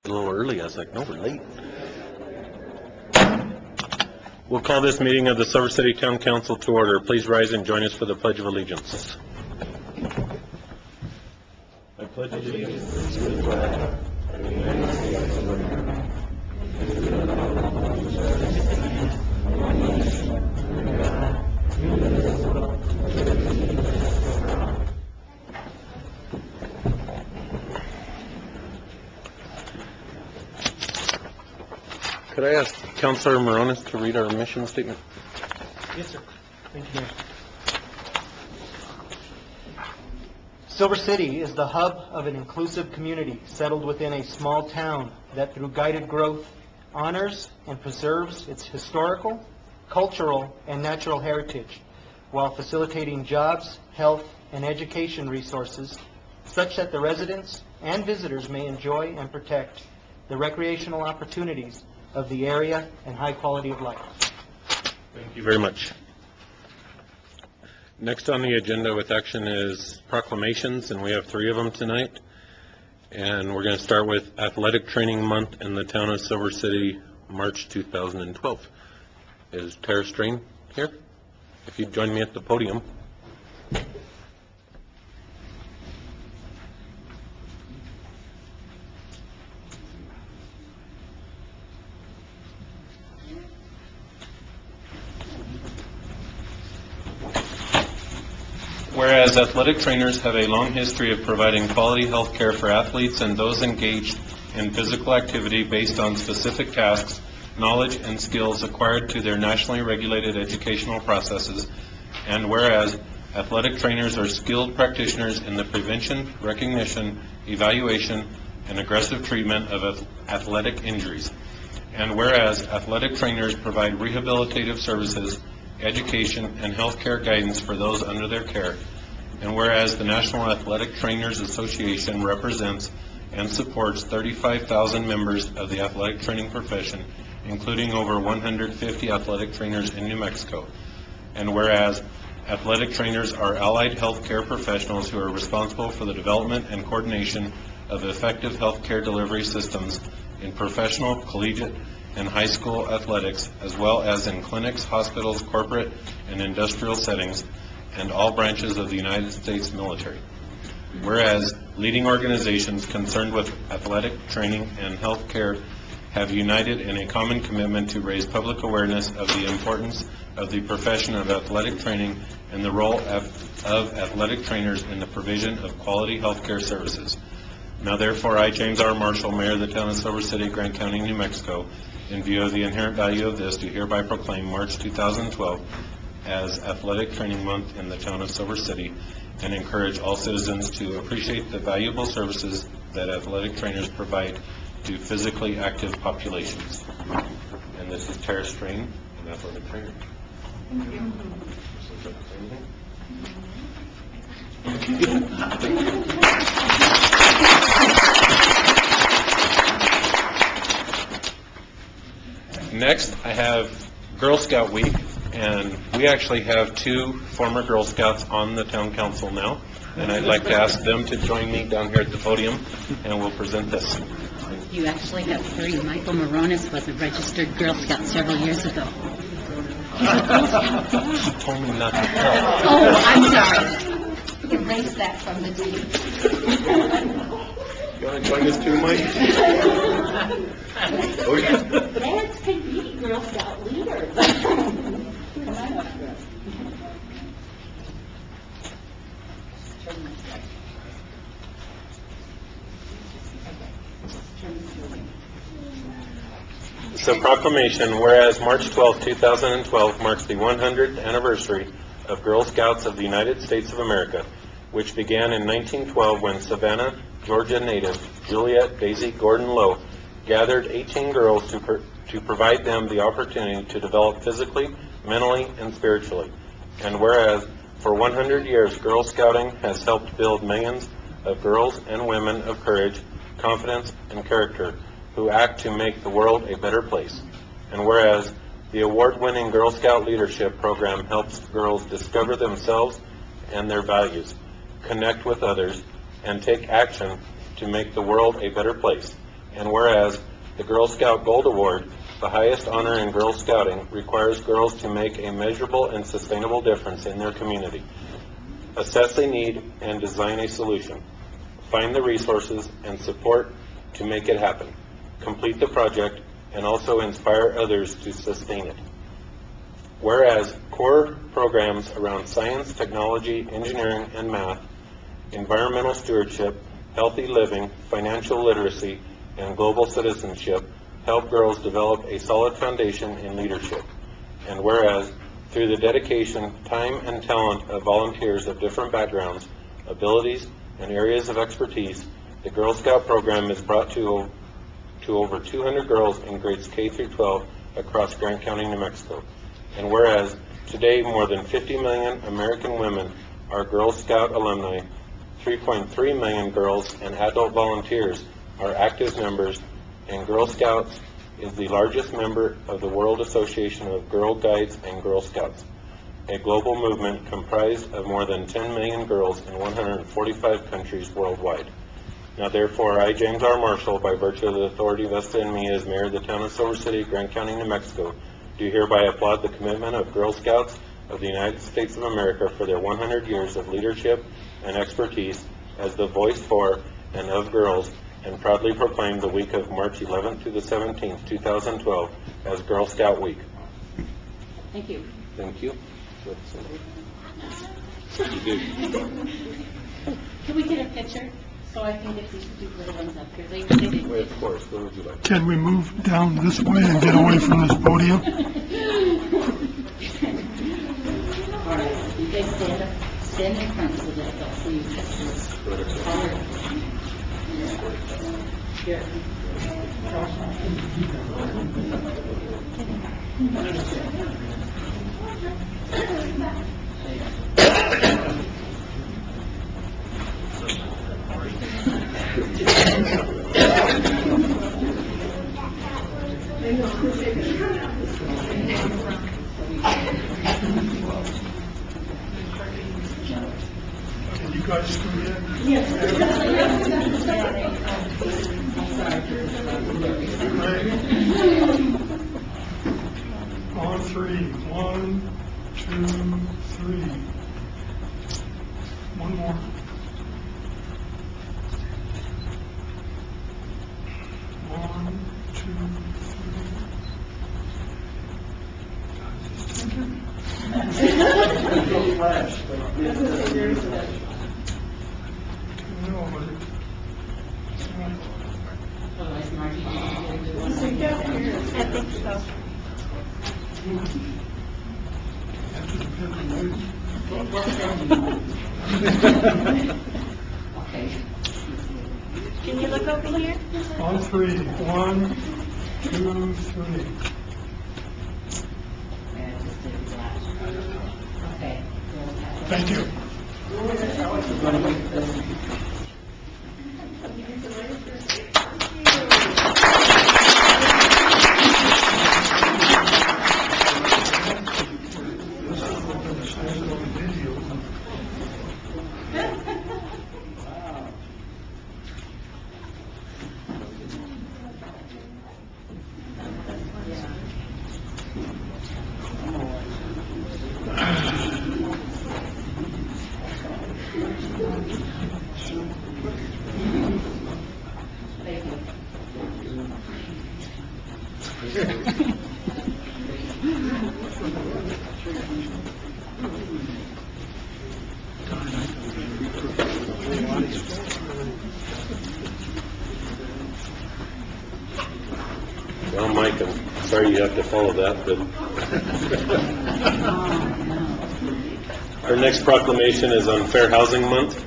A little early. I was like, no, we're late. We'll call this meeting of the Silver City Town Council to order. Please rise and join us for the Pledge of Allegiance. I pledge allegiance to the flag of the United States of America, and to the republic which stands one nation under God, indivisible, with liberty and justice for all. Could I ask Councilor Morones to read our mission statement? Yes, sir. Thank you, Mayor. Silver City is the hub of an inclusive community settled within a small town that, through guided growth, honors and preserves its historical, cultural, and natural heritage, while facilitating jobs, health, and education resources such that the residents and visitors may enjoy and protect the recreational opportunities of the area and high quality of life. Thank you very much. Next on the agenda with action is proclamations, and we have 3 of them tonight. And we're going to start with Athletic Training Month in the town of Silver City, March 2012. Is Tara Strain here? If you'd join me at the podium. Whereas athletic trainers have a long history of providing quality health care for athletes and those engaged in physical activity based on specific tasks, knowledge, and skills acquired through their nationally regulated educational processes, and whereas athletic trainers are skilled practitioners in the prevention, recognition, evaluation, and aggressive treatment of athletic injuries, and whereas athletic trainers provide rehabilitative services, education, and health care guidance for those under their care, and whereas the National Athletic Trainers Association represents and supports 35,000 members of the athletic training profession, including over 150 athletic trainers in New Mexico, and whereas athletic trainers are allied health care professionals who are responsible for the development and coordination of effective health care delivery systems in professional, collegiate, and high school athletics, as well as in clinics, hospitals, corporate, and industrial settings, and all branches of the United States military. Whereas leading organizations concerned with athletic training and health care have united in a common commitment to raise public awareness of the importance of the profession of athletic training and the role of athletic trainers in the provision of quality health care services. Now therefore, I, James R. Marshall, Mayor of the town of Silver City, Grant County, New Mexico, in view of the inherent value of this, do hereby proclaim March 2012 as Athletic Training Month in the town of Silver City, and encourage all citizens to appreciate the valuable services that athletic trainers provide to physically active populations. And this is Tara Strain, an athletic trainer. Thank you. Next, I have Girl Scout Week, and we actually have 2 former Girl Scouts on the town council now, and I'd like to ask them to join me down here at the podium, and we'll present this. You actually have 3. Michael Morones was a registered Girl Scout several years ago. She told me not to tell. Oh, I'm sorry. Erase that from the tape. You want to join us too, Mike? Oh, yeah. Dads can be Girl Scout leaders. So proclamation, whereas March 12, 2012 marks the 100th anniversary of Girl Scouts of the United States of America, which began in 1912 when Savannah, Georgia native Juliet Daisy Gordon Lowe gathered 18 girls to provide them the opportunity to develop physically, mentally, and spiritually. And whereas for 100 years Girl Scouting has helped build millions of girls and women of courage, confidence, and character who act to make the world a better place. And whereas the award-winning Girl Scout Leadership Program helps girls discover themselves and their values, connect with others, and take action to make the world a better place. And whereas the Girl Scout Gold Award, the highest honor in Girl Scouting, requires girls to make a measurable and sustainable difference in their community, assess a need and design a solution, find the resources and support to make it happen, complete the project, and also inspire others to sustain it. Whereas core programs around science, technology, engineering, and math, environmental stewardship, healthy living, financial literacy, and global citizenship help girls develop a solid foundation in leadership. And whereas through the dedication, time, and talent of volunteers of different backgrounds, abilities, and areas of expertise, the Girl Scout program is brought to over 200 girls in grades K through 12 across Grant County, New Mexico. And whereas today more than 50 million American women are Girl Scout alumni, 3.3 million girls and adult volunteers are active members, and Girl Scouts is the largest member of the World Association of Girl Guides and Girl Scouts, a global movement comprised of more than 10 million girls in 145 countries worldwide. Now therefore, I, James R. Marshall, by virtue of the authority vested in me as mayor of the town of Silver City, Grant County, New Mexico, do hereby applaud the commitment of Girl Scouts of the United States of America for their 100 years of leadership and expertise as the voice for and of girls, and proudly proclaim the week of March 11th to the 17th, 2012 as Girl Scout Week. Thank you. Thank you. You do. Can we get a picture so I can get these two little ones up here? They did. Wait, of course. What would you like? Can we move down this way and get away from this podium? All right, you guys stand in front so that they'll see you. Here. Can you guys scoot in? Ready? On three. 1, 2, 3. One more. 1, 2, 3. Otherwise, Margie didn't get a good one. I think so. Okay. Can you look over here? On three. 1, 2, 3. Yeah, just did it flat. Okay. Thank you. Well, Mike, I'm sorry you have to follow that, but our next proclamation is on Fair Housing Month.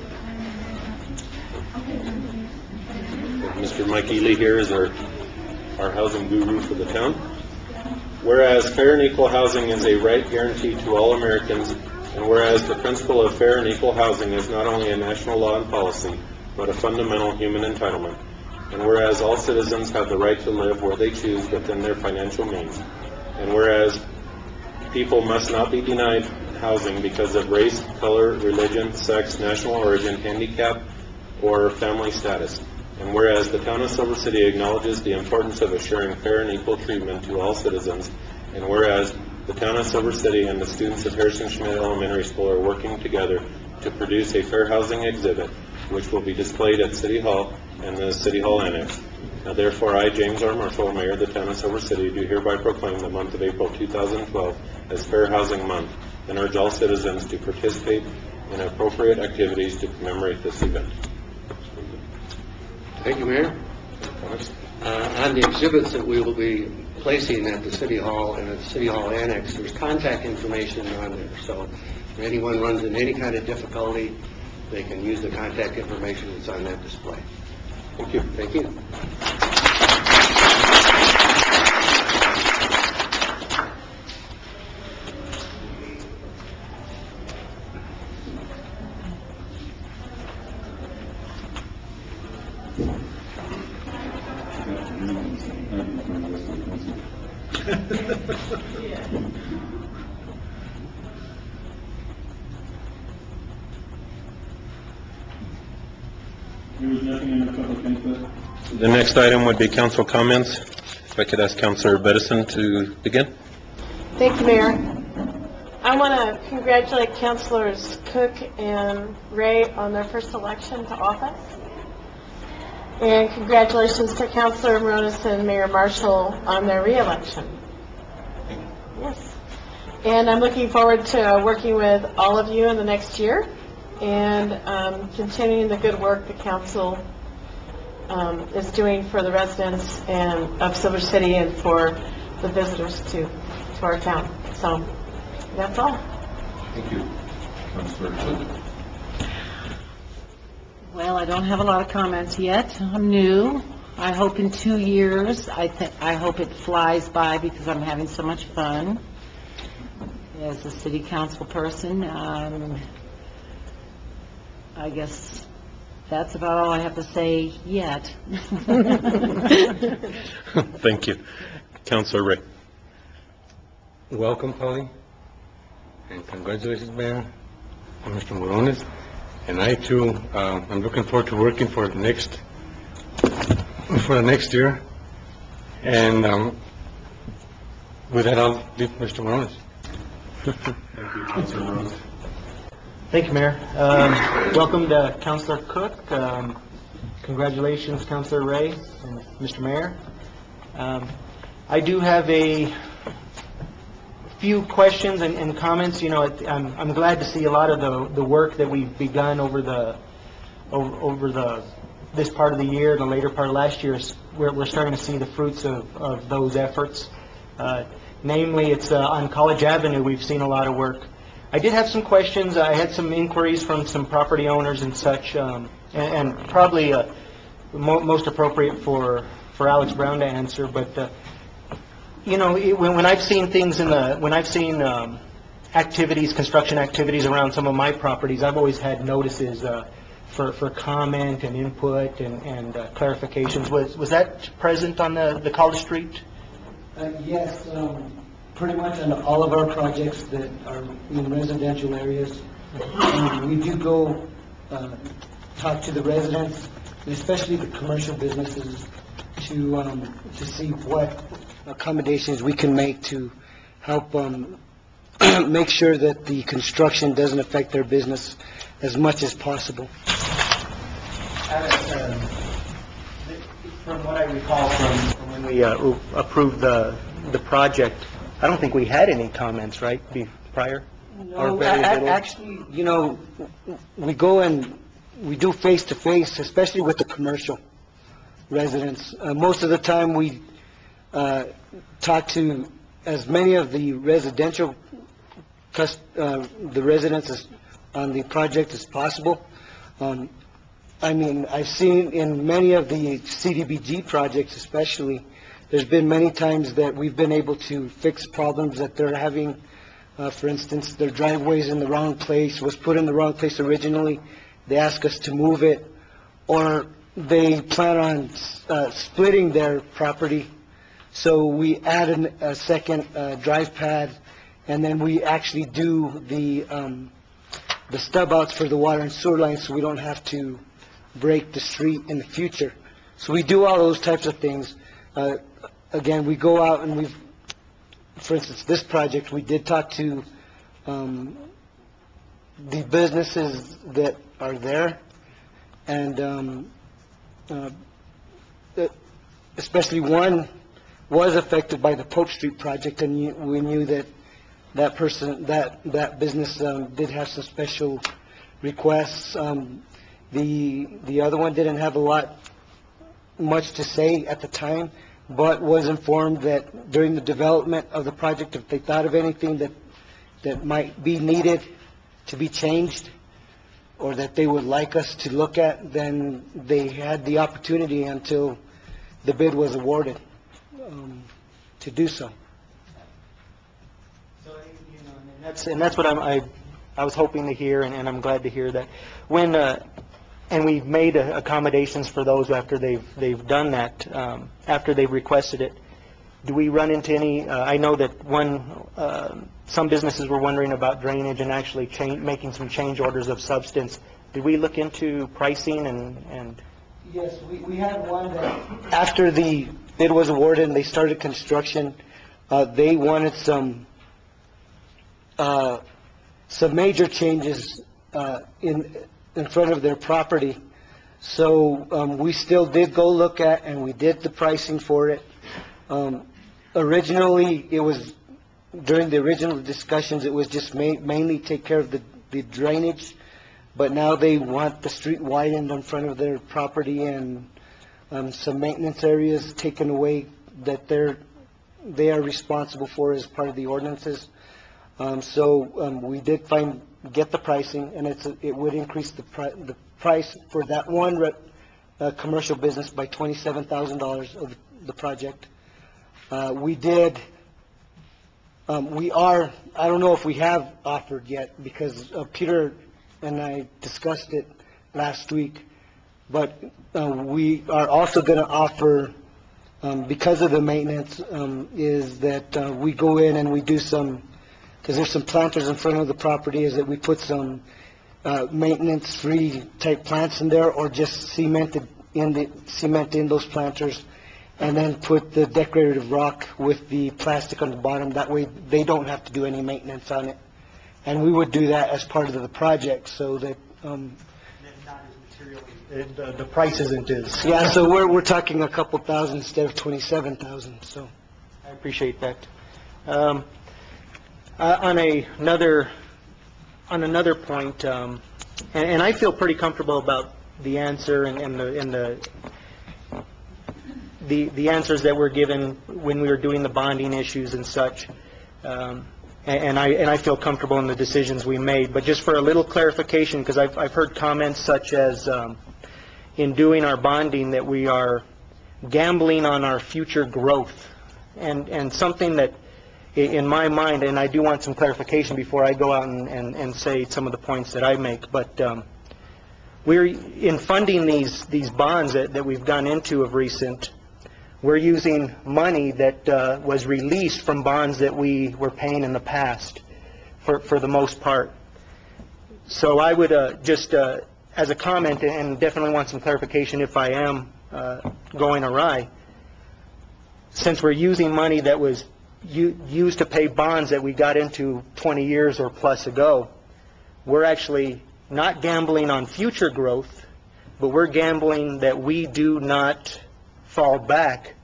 Mr. Mike Ely here is our housing guru for the town. Whereas fair and equal housing is a right guaranteed to all Americans, and whereas the principle of fair and equal housing is not only a national law and policy, but a fundamental human entitlement, and whereas all citizens have the right to live where they choose within their financial means, and whereas people must not be denied housing because of race, color, religion, sex, national origin, handicap, or family status, And whereas the town of Silver City acknowledges the importance of assuring fair and equal treatment to all citizens, and whereas the town of Silver City and the students of Harrison Schmidt Elementary School are working together to produce a fair housing exhibit, which will be displayed at City Hall and the City Hall Annex. Now therefore, I, James R. Marshall, Mayor of the town of Silver City, do hereby proclaim the month of April 2012 as Fair Housing Month, and urge all citizens to participate in appropriate activities to commemorate this event. Thank you, Mayor. On the exhibits that we will be placing at the City Hall and at the City Hall Annex, there's contact information on there. So if anyone runs into any kind of difficulty, they can use the contact information that's on that display. Thank you. Thank you. The next item would be council comments. If I could ask Councilor Bedison to begin. Thank you, Mayor. I want to congratulate Councilors Cook and Ray on their first election to office. And congratulations to Councilor Moronis and Mayor Marshall on their re-election. Yes. And I'm looking forward to working with all of you in the next year and continuing the good work the council is doing for the residents and of Silver City and for the visitors to our town. So that's all. Thank you. Councilor Cook. Well, I don't have a lot of comments yet. I'm new. I hope in 2 years, I hope it flies by because I'm having so much fun as a city council person. I guess that's about all I have to say yet. Thank you. Councilor Ray. Welcome, Polly, and congratulations, Mayor, and Mr. Moronis. And I too, I'm looking forward to working for the next year. And with that, I'll leave Mr. Moronis. Thank you, Councilor Rose. Thank you, Mayor. Welcome to Councilor Cook. Congratulations, Councilor Ray and Mr. Mayor. I do have a few questions and comments. You know, I'm glad to see a lot of the work that we've begun over this part of the year, the later part of last year. We're starting to see the fruits of those efforts. Namely, it's on College Avenue. We've seen a lot of work. I did have some questions. I had some inquiries from some property owners and such, and probably most appropriate for Alex Brown to answer. But you know, when I've seen things when I've seen activities, construction activities around some of my properties, I've always had notices for comment and input and clarifications. Was that present on the College Street? Yes, pretty much on all of our projects that are in residential areas. We do go talk to the residents, especially the commercial businesses, to see what accommodations we can make to help make sure that the construction doesn't affect their business as much as possible. From what I recall from when we approved the project, I don't think we had any comments, right, prior? No, actually, you know, we go and we do face-to-face, especially with the commercial residents. Most of the time, we talk to as many of the residential, the residents on the project as possible. I mean, I've seen in many of the CDBG projects especially, there's been many times that we've been able to fix problems that they're having. For instance, their driveway's in the wrong place, was put in the wrong place originally. They ask us to move it, or they plan on splitting their property. So we add a second drive pad, and then we actually do the stub outs for the water and sewer lines so we don't have to break the street in the future. So we do all those types of things. Again, we go out and for instance, this project, we did talk to the businesses that are there, and especially one was affected by the Pope Street project, and we knew that that business did have some special requests. The other one didn't have much to say at the time, but was informed that during the development of the project, if they thought of anything that might be needed to be changed, or that they would like us to look at, then they had the opportunity until the bid was awarded to do so. So, and that's what I was hoping to hear, and I'm glad to hear that. When and we've made accommodations for those after they've done that, after they've requested it. Do we run into any? I know that some businesses were wondering about drainage and actually making some change orders of substance. Did we look into pricing and? Yes, we had one that after the bid was awarded and they started construction, they wanted some major changes in front of their property. So we still did go look at, and we did the pricing for it. Originally, it was, during the original discussions, it was just mainly take care of the drainage, but now they want the street widened in front of their property, and some maintenance areas taken away that they are responsible for as part of the ordinances. So we did get the pricing, and it would increase the price for that one commercial business by $27,000 of the project. We are, I don't know if we have offered yet, because Peter and I discussed it last week, but we are also going to offer, because of the maintenance, is that we go in and we do some, because there's some planters in front of the property, is that we put some maintenance-free type plants in there, or just cement in those planters, and then put the decorative rock with the plastic on the bottom. That way they don't have to do any maintenance on it. And we would do that as part of the project, so that The price isn't as. yeah, so we're talking a couple thousand instead of 27,000. So I appreciate that. On another point, and I feel pretty comfortable about the answer and the answers that were given when we were doing the bonding issues and such, and I feel comfortable in the decisions we made. But just for a little clarification, because I've heard comments such as in doing our bonding that we are gambling on our future growth, and something that in my mind, and I do want some clarification before I go out and say some of the points that I make, but we're in funding these bonds that we've gone into of recent. We're using money that was released from bonds that we were paying in the past, for the most part. So I would just, as a comment, and definitely want some clarification if I am going awry, since we're using money that was used to pay bonds that we got into 20 years or plus ago, we're actually not gambling on future growth, but we're gambling that we do not fall back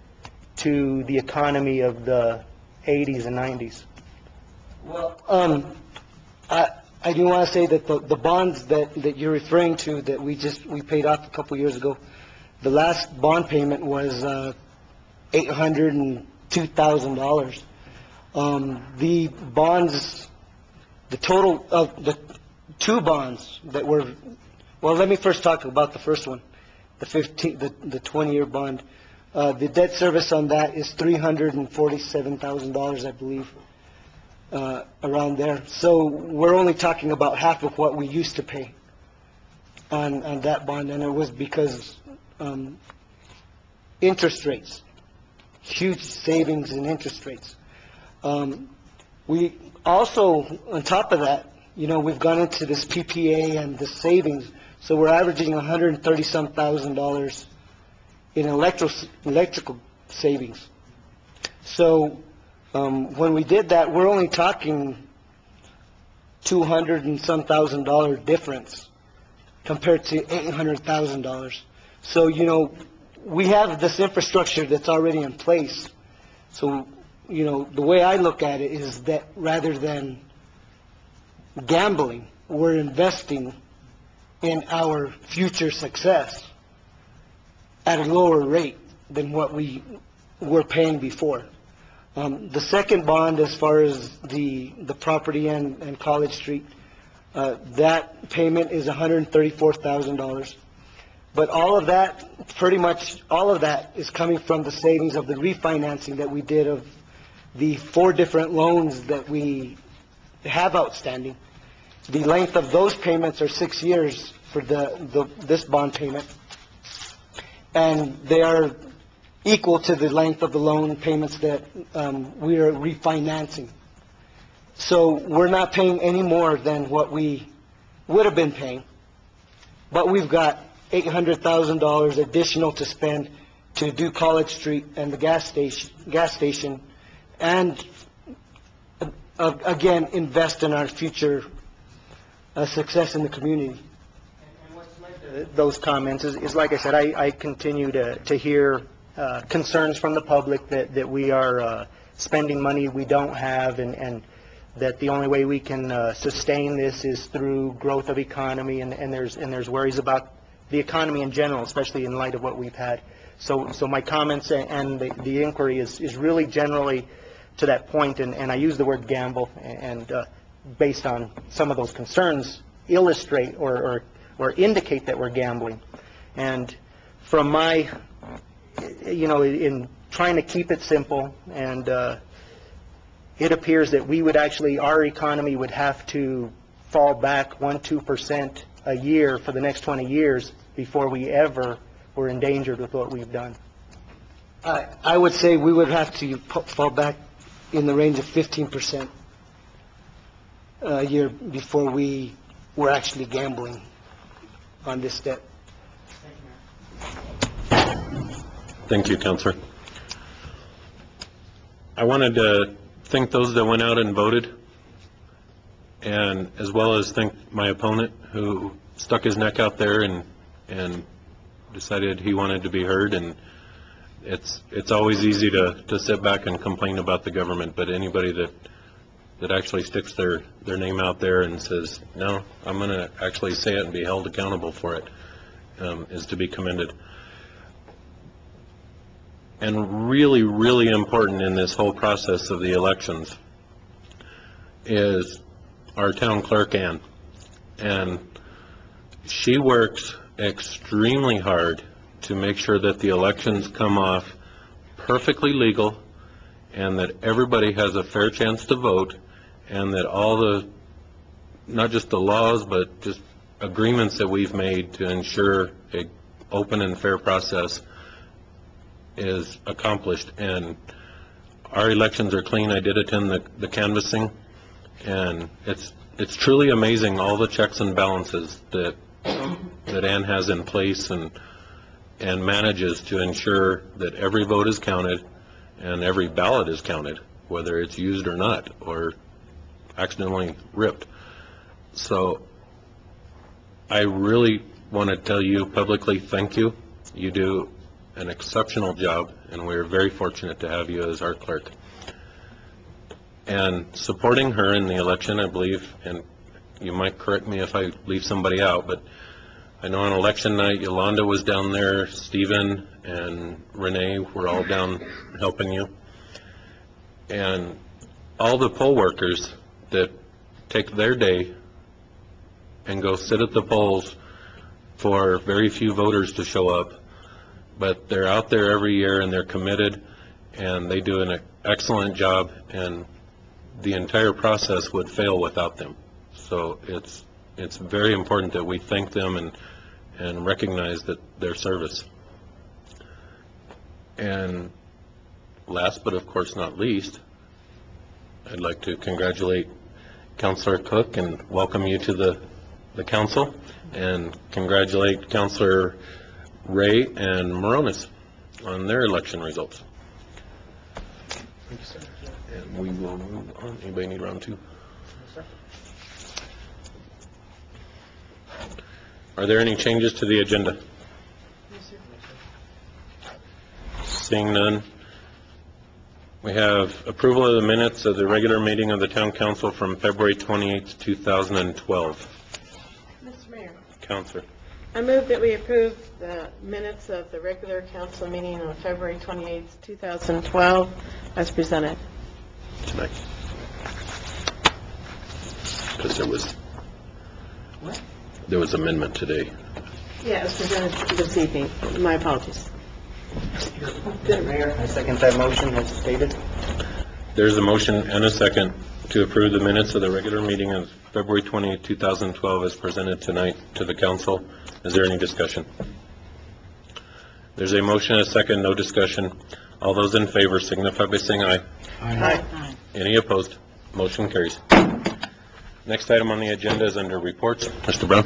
to the economy of the 80s and 90s. well, I do want to say that the bonds that you're referring to that we paid off a couple years ago, the last bond payment was $802,000. The bonds, the total of the two bonds that were, well, let me first talk about the first one, the 20-year bond. The debt service on that is $347,000, I believe, around there. So we're only talking about half of what we used to pay on that bond, and it was because interest rates, huge savings in interest rates. We also, on top of that, we've gone into this PPA and the savings, so we're averaging $130-some thousand in electrical savings. So when we did that, we're only talking $200 and some $1,000 difference compared to $800,000. So, you know, we have this infrastructure that's already in place. So, you know, the way I look at it is that rather than gambling, we're investing in our future success at a lower rate than what we were paying before. The second bond, as far as the property and College Street, that payment is $134,000. But all of that, pretty much all of that is coming from the savings of the refinancing that we did of the 4 different loans that we have outstanding. The length of those payments are 6 years for this bond payment. And they are equal to the length of the loan payments that we are refinancing. So we're not paying any more than what we would have been paying, but we've got $800,000 additional to spend to do College Street and the gas station, and again, invest in our future success in the community. Those comments is like I said, I continue to hear concerns from the public that we are spending money we don't have, and that the only way we can sustain this is through growth of economy, and there's worries about the economy in general, especially in light of what we've had. So my comments and the inquiry is really generally to that point, and I use the word gamble, and based on some of those concerns, illustrate or indicate that we're gambling. And from my, you know, in trying to keep it simple, and it appears that we would actually, our economy would have to fall back 1-2% a year for the next 20 years before we ever were endangered with what we've done. I would say we would have to fall back in the range of 15% a year before we were actually gambling on this debt. Thank you, Councilor. I wanted to thank those that went out and voted, and as well as thank my opponent who stuck his neck out there and decided he wanted to be heard. And it's always easy to sit back and complain about the government, but anybody that actually sticks their name out there and says, no, I'm going to actually say it and be held accountable for it, is to be commended. And really, really important in this whole process of the elections is our town clerk, Ann. And she works extremely hard to make sure that the elections come off perfectly legal, and that everybody has a fair chance to vote, and that all the, not just the laws, but just agreements that we've made to ensure an open and fair process is accomplished. And our elections are clean. I did attend the canvassing, and it's truly amazing all the checks and balances that Ann has in place and manages to ensure that every vote is counted and every ballot is counted, whether it's used or not, or accidentally ripped. So I really want to tell you publicly, thank you. You do an exceptional job, and we're very fortunate to have you as our clerk. And supporting her in the election, I believe, and you might correct me if I leave somebody out, but I know on election night, Yolanda was down there, Stephen and Renee were all down helping you. And all the poll workers that take their day and go sit at the polls for very few voters to show up, but they're out there every year and they're committed and they do an excellent job, and the entire process would fail without them. So it's very important that we thank them and recognize that their service. And last but of course not least, I'd like to congratulate Councilor Cook and welcome you to the council, and congratulate Councilor Ray and Moronis. on their election results. Thank you, sir. And we will move on. Anybody need round two? Are there any changes to the agenda? Seeing none. We have approval of the minutes of the regular meeting of the Town Council from February 28th, 2012. Mr. Mayor, Counselor. I move that we approve the minutes of the regular council meeting on February 28th, 2012, as presented. Tonight. Because there was amendment today. Yeah, as presented this evening. My apologies. Mayor, I second that motion as stated. There's a motion and a second to approve the minutes of the regular meeting of February 28th, 2012 as presented tonight to the council. Is there any discussion? There's a motion and a second, no discussion. All those in favor signify by saying aye. Aye. Any opposed? Motion carries. Next item on the agenda is under reports. Mr. Brown?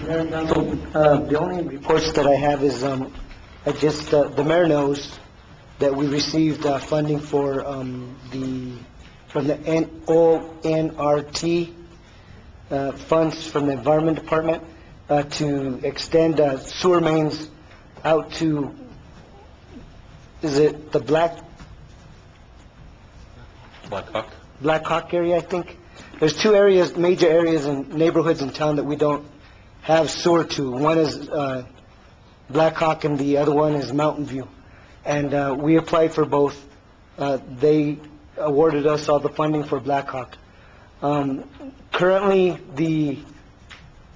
Mayor and Council, the only reports that I have is, the mayor knows that we received funding for from the ONRT funds from the Environment Department to extend sewer mains out to, is it the Black Hawk area, I think? There's two areas, major areas and neighborhoods in town that we don't have sewer to. One is Black Hawk and the other one is Mountain View. And we applied for both. They awarded us all the funding for Black Hawk. Currently, the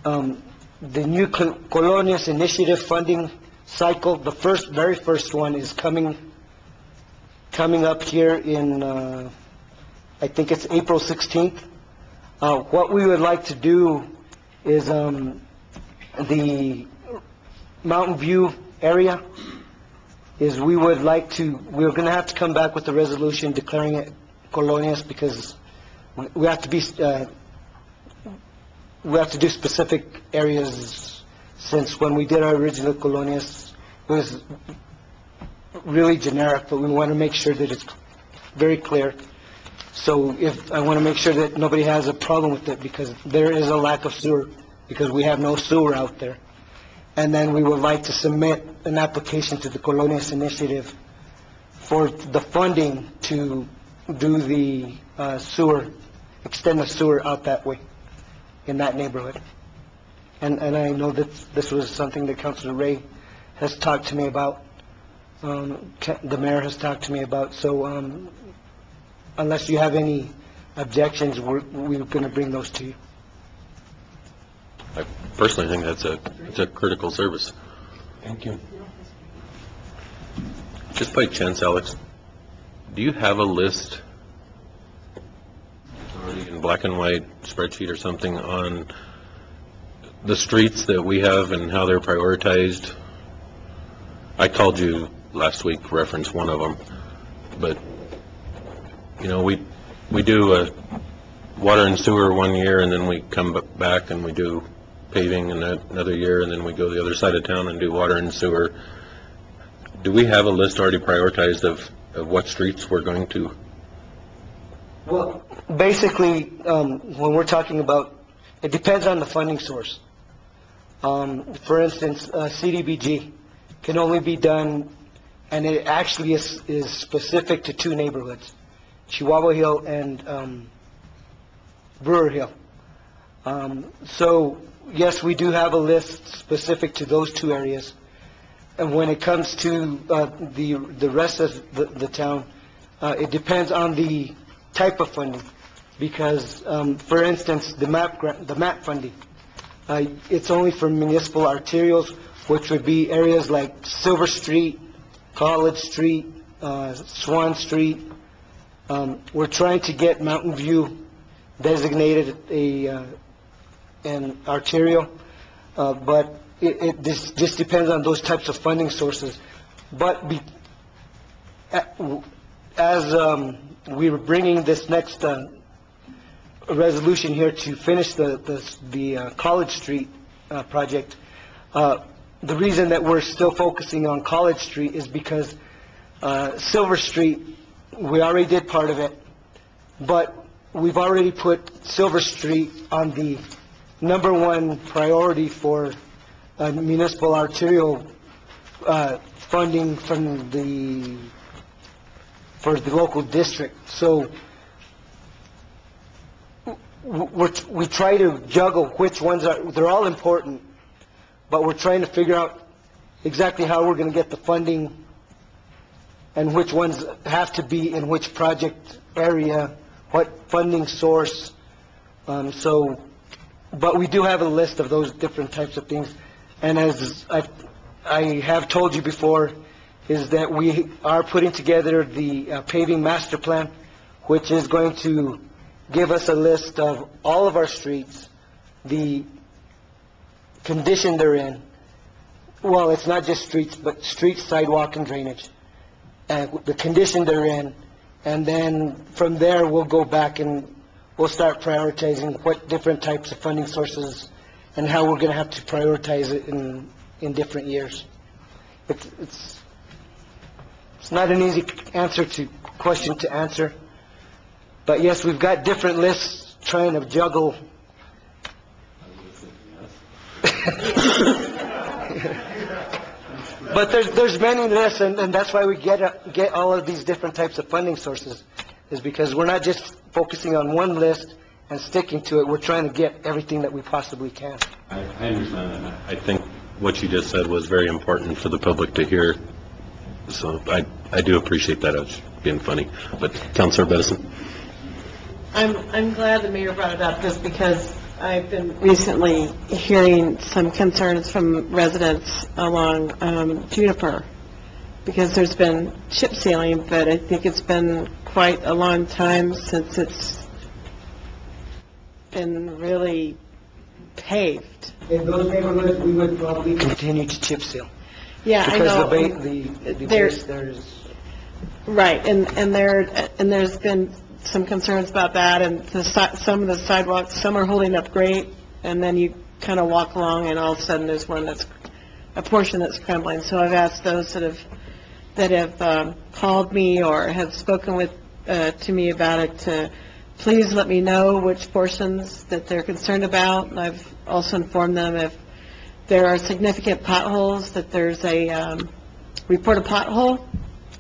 new Colonias Initiative funding cycle, the very first one is coming up here in, I think it's April 16th. What we would like to do is the Mountain View area is we're going to have to come back with a resolution declaring it colonias because we have to do specific areas, since when we did our original colonias it was really generic, but we want to make sure that it's very clear. So I want to make sure that nobody has a problem with it, because there is a lack of sewer, because we have no sewer out there. And then we would like to submit an application to the Colonias Initiative for the funding to do the extend the sewer out that way, in that neighborhood. And I know that this was something that Councilor Ray has talked to me about, the mayor has talked to me about, so unless you have any objections, we're going to bring those to you. I personally think it's a critical service. Thank you. Just by chance, Alex, do you have a list already in black and white spreadsheet or something on the streets that we have and how they're prioritized? I called you last week, reference one of them, but you know, we do water and sewer one year, and then we come back and we do paving another year, and then we go the other side of town and do water and sewer. Do we have a list already prioritized of what streets we're going to? Well, basically, when we're talking about, it depends on the funding source. For instance, CDBG can only be done, and it actually is specific to two neighborhoods, Chihuahua Hill and Brewer Hill. So, yes, we do have a list specific to those two areas. And when it comes to the rest of the town, it depends on the type of funding. Because, for instance, the MAP funding, it's only for municipal arterials, which would be areas like Silver Street, College Street, Swan Street. We're trying to get Mountain View designated an arterial, but this just depends on those types of funding sources. But as we were bringing this next resolution here to finish the College Street project, the reason that we're still focusing on College Street is because Silver Street, we already did part of it, but we've already put Silver Street on the #1 priority for municipal arterial funding from for the local district. So we try to juggle which ones they're all important, but we're trying to figure out exactly how we're going to get the funding and which ones have to be in which project area, what funding source. But we do have a list of those different types of things. And as I have told you before, is that we are putting together the paving master plan, which is going to give us a list of all of our streets, the condition they're in. Well, it's not just streets, but streets, sidewalk, and drainage, and the condition they're in. And then from there, we'll go back and we'll start prioritizing what different types of funding sources and how we're going to have to prioritize it in different years. It's not an easy question to answer. But yes, we've got different lists trying to juggle. But there's many lists, and that's why we get all of these different types of funding sources, is because we're not just focusing on one list and sticking to it. We're trying to get everything that we possibly can. I understand that. I think what you just said was very important for the public to hear. So I do appreciate that. I was being funny. But Councilor Bedison. I'm glad the mayor brought it up, just because I've been recently hearing some concerns from residents along Juniper, because there's been chip sealing, but I think it's been quite a long time since it's been really paved. In those neighborhoods, we would probably continue to chip seal. Yeah, I know. Because the base there is... Right, and there's been some concerns about that, and some of the sidewalks, some are holding up great, and then you kind of walk along, and all of a sudden there's a portion that's crumbling. So I've asked those that have called me or have spoken to me about it to please let me know which portions that they're concerned about. And I've also informed them if there are significant potholes, that there's a report a pothole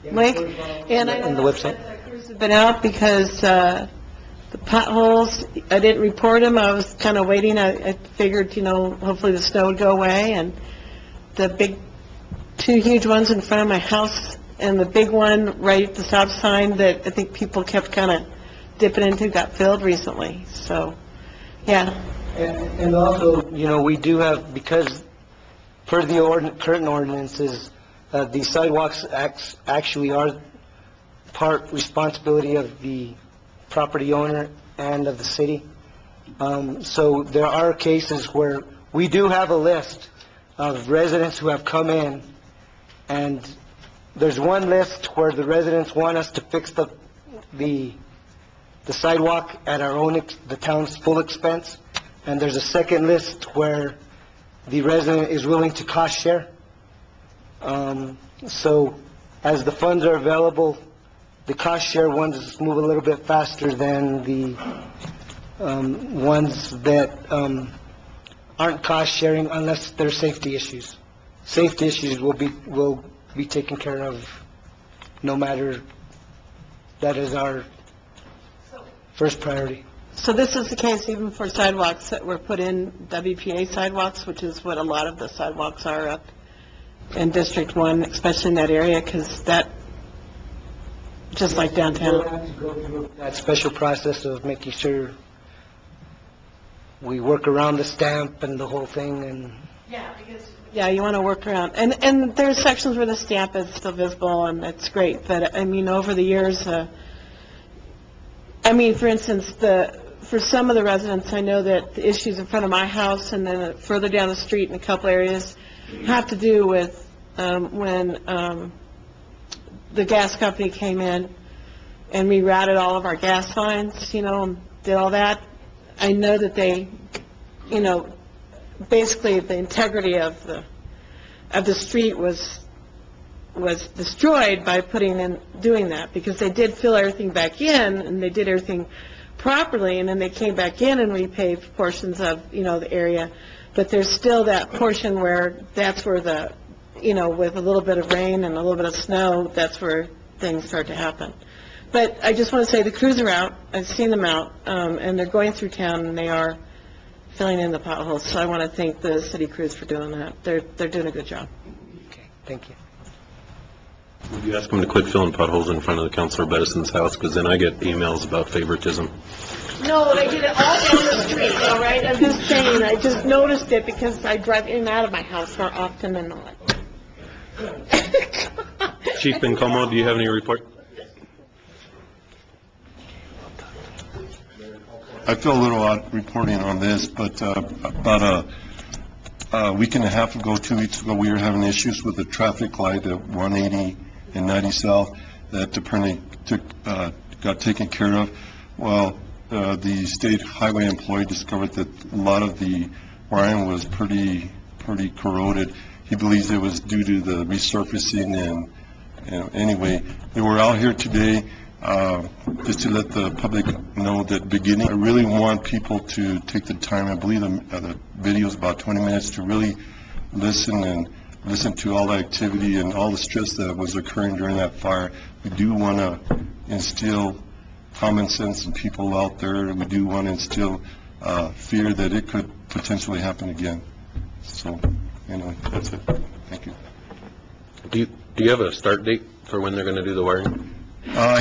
link. And I know the website. that crews have been out because the potholes, I didn't report them. I was kind of waiting. I figured, hopefully the snow would go away. And the two huge ones in front of my house and the big one right at the stop sign that I think people kept kind of dipping into got filled recently. So, yeah. And also, we do have, because per the current ordinances, the sidewalks actually are part responsibility of the property owner and of the city. So there are cases where we do have a list of residents who have come in, and there's one list where the residents want us to fix the sidewalk at the town's full expense, and there's a second list where the resident is willing to cost share. So as the funds are available, the cost share ones move a little bit faster than the ones that aren't cost sharing unless there's safety issues. Safety issues will be taken care of no matter. That is our first priority. So this is the case even for sidewalks that were put in WPA sidewalks, which is what a lot of the sidewalks are up in District 1, especially in that area, because that, just like downtown. We'll have to go through that special process of making sure we work around the stamp and the whole thing, and... Yeah, you want to work around. And there's sections where the stamp is still visible, and it's great. But, over the years, for instance, for some of the residents, I know that the issues in front of my house and then further down the street in a couple areas have to do with when the gas company came in and rerouted all of our gas lines, and did all that. I know that they, basically the integrity of of the street was destroyed by doing that, because they did fill everything back in, and they did everything properly, and then they came back in and repaved portions of, the area. But there's still that portion where that's where with a little bit of rain and a little bit of snow, that's where things start to happen. But I just want to say the crews are out. I've seen them out, and they're going through town, and they are filling in the potholes. So I want to thank the city crews for doing that. They're doing a good job. Okay, thank you. Would you ask them to quit filling potholes in front of the Councilor Bedison's house, because then I get emails about favoritism. No, they did it all down the street, all right? I'm just saying, I just noticed it because I drive in and out of my house more often than not. Chief Bencomo, do you have any report? I feel a little odd reporting on this, but about a week and a half ago, 2 weeks ago, we were having issues with the traffic light at 180 and 90 South that apparently got taken care of. Well, the state highway employee discovered that a lot of the wiring was pretty corroded. He believes it was due to the resurfacing, and anyway, they were out here today just to let the public know that beginning. I really want people to take the time. I believe the video is about 20 minutes to really listen to all the activity and all the stress that was occurring during that fire. We do want to instill common sense in people out there. We do want to instill fear that it could potentially happen again. So, anyway, that's it. Thank you. Do you have a start date for when they're going to do the wiring?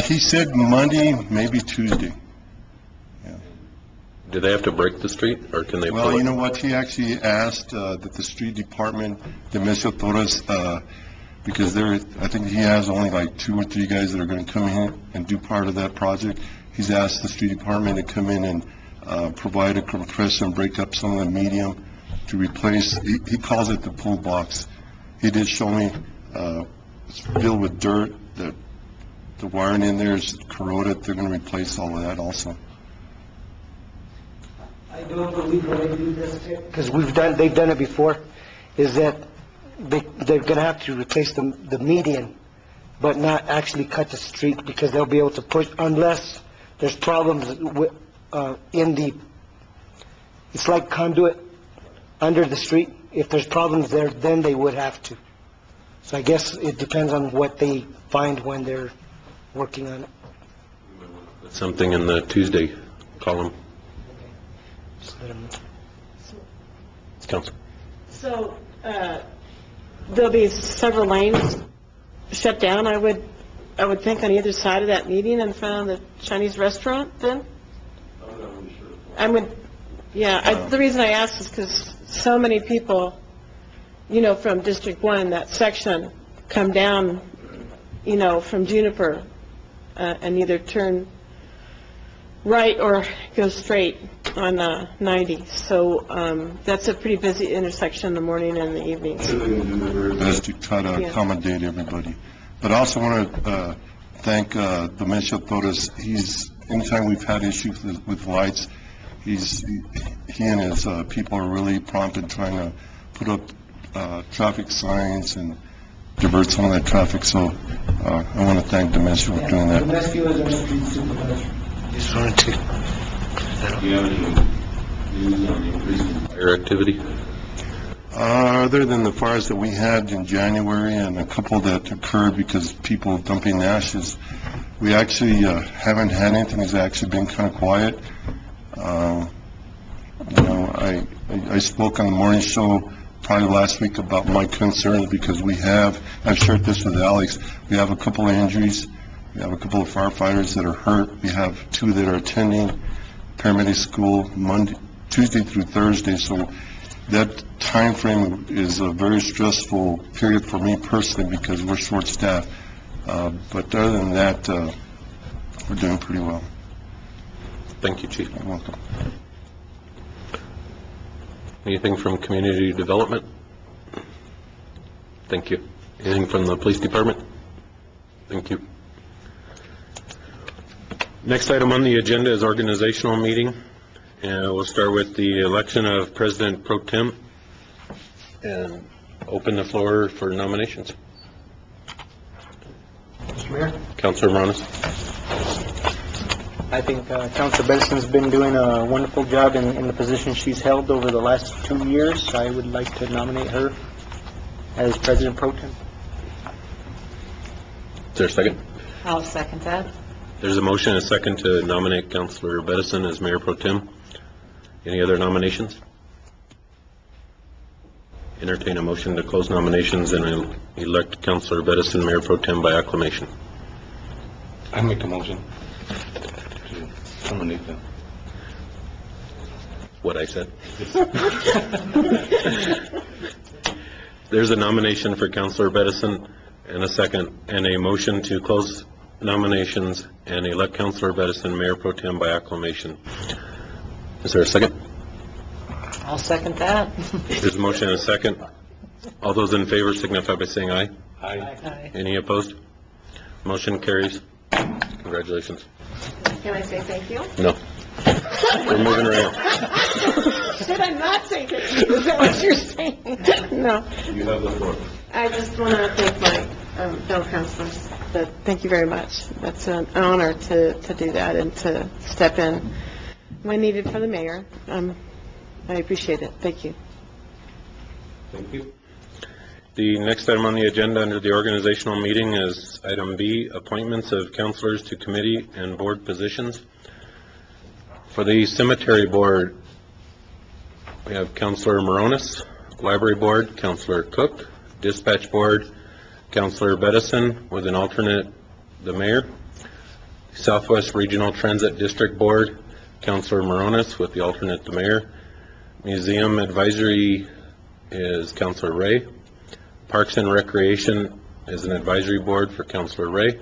He said Monday, maybe Tuesday. Yeah. Do they have to break the street, or can they pull it? Well, you know what? He actually asked that the street department, Demetrio Torres, because I think he has only like 2 or 3 guys that are going to come in and do part of that project. He's asked the street department to come in and provide a compressor and break up some of the medium to replace. He calls it the pull box. He did show me it's filled with dirt. The wiring in there is corroded. They're going to replace all of that also. I don't believe when they do this, because they've done it before, is that they're going to have to replace the median, but not actually cut the street, because they'll be able to push, unless there's problems with, it's like conduit under the street. If there's problems there, then they would have to. So I guess it depends on what they find when they're working on it. Something in the Tuesday column. Just let them know. Council. So, there'll be several lanes shut down, I would think, on either side of that median in front of the Chinese restaurant, then? The reason I asked is because so many people, from District 1, that section, come down, from Juniper, and either turn right or go straight on 90. So that's a pretty busy intersection in the morning and the evenings. Best to try to accommodate everybody. But I also want to thank Demetrio Torres. Anytime we've had issues with lights, he and his people are really prompt in trying to put up traffic signs and divert some of that traffic. So I want to thank Demetrio for doing that. Demetrio is our street supervisor. Just wanted to. Do you have any news on the increase in fire activity? Other than the fires that we had in January and a couple that occurred because people dumping ashes, we actually haven't had anything. It's actually been kind of quiet. I spoke on the morning show probably last week about my concerns because I've shared this with Alex, we have a couple of injuries. We have a couple of firefighters that are hurt. We have 2 that are attending paramedic school Tuesday through Thursday. So that time frame is a very stressful period for me personally because we're short-staffed. But other than that, we're doing pretty well. Thank you, Chief. You're welcome. Anything from community development? Thank you. Anything from the police department? Thank you. Next item on the agenda is organizational meeting. And we'll start with the election of President Pro Tem. And open the floor for nominations. Mr. Mayor? Councilor Morales. I think Councilor Benson's been doing a wonderful job in the position she's held over the last 2 years. I would like to nominate her as President Pro Tem. Is there a second? I'll second that. There's a motion and a second to nominate Councilor Bedison as Mayor Pro Tem. Any other nominations? Entertain a motion to close nominations and elect Councilor Bedison Mayor Pro Tem by acclamation. I make a motion to nominate them. What I said. There's a nomination for Councilor Bedison and a second, and a motion to close nominations and elect Councilor Bedison Mayor Pro Tem by acclamation. Is there a second? I'll second that. There's a motion and a second. All those in favor signify by saying aye. Aye. Any opposed? Motion carries. Congratulations. Can I say thank you? No. We're moving right on. Should I not take it? Is that what you're saying? No. You have the floor. I just want to thank my fellow councilors. Thank you very much. That's an honor to do that and to step in when needed for the mayor. I appreciate it. Thank you. Thank you. The next item on the agenda under the organizational meeting is item B, appointments of councilors to committee and board positions. For the cemetery board, we have Councilor Moronis, library board, Councilor Cook, dispatch board, Councilor Bedison with an alternate, the mayor. Southwest Regional Transit District Board, Councilor Moronis with the alternate, the mayor. Museum Advisory is Councilor Ray. Parks and Recreation is an advisory board for Councilor Ray.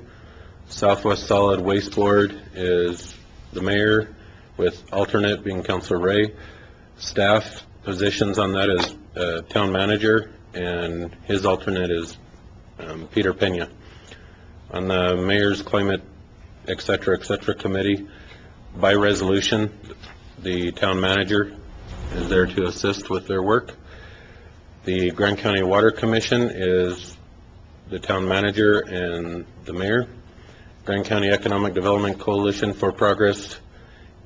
Southwest Solid Waste Board is the mayor with alternate being Councilor Ray. Staff positions on that is town manager, and his alternate is Peter Pena. On the mayor's climate, et cetera, committee, by resolution, the town manager is there to assist with their work. The Grand County Water Commission is the town manager and the mayor. Grand County Economic Development Coalition for Progress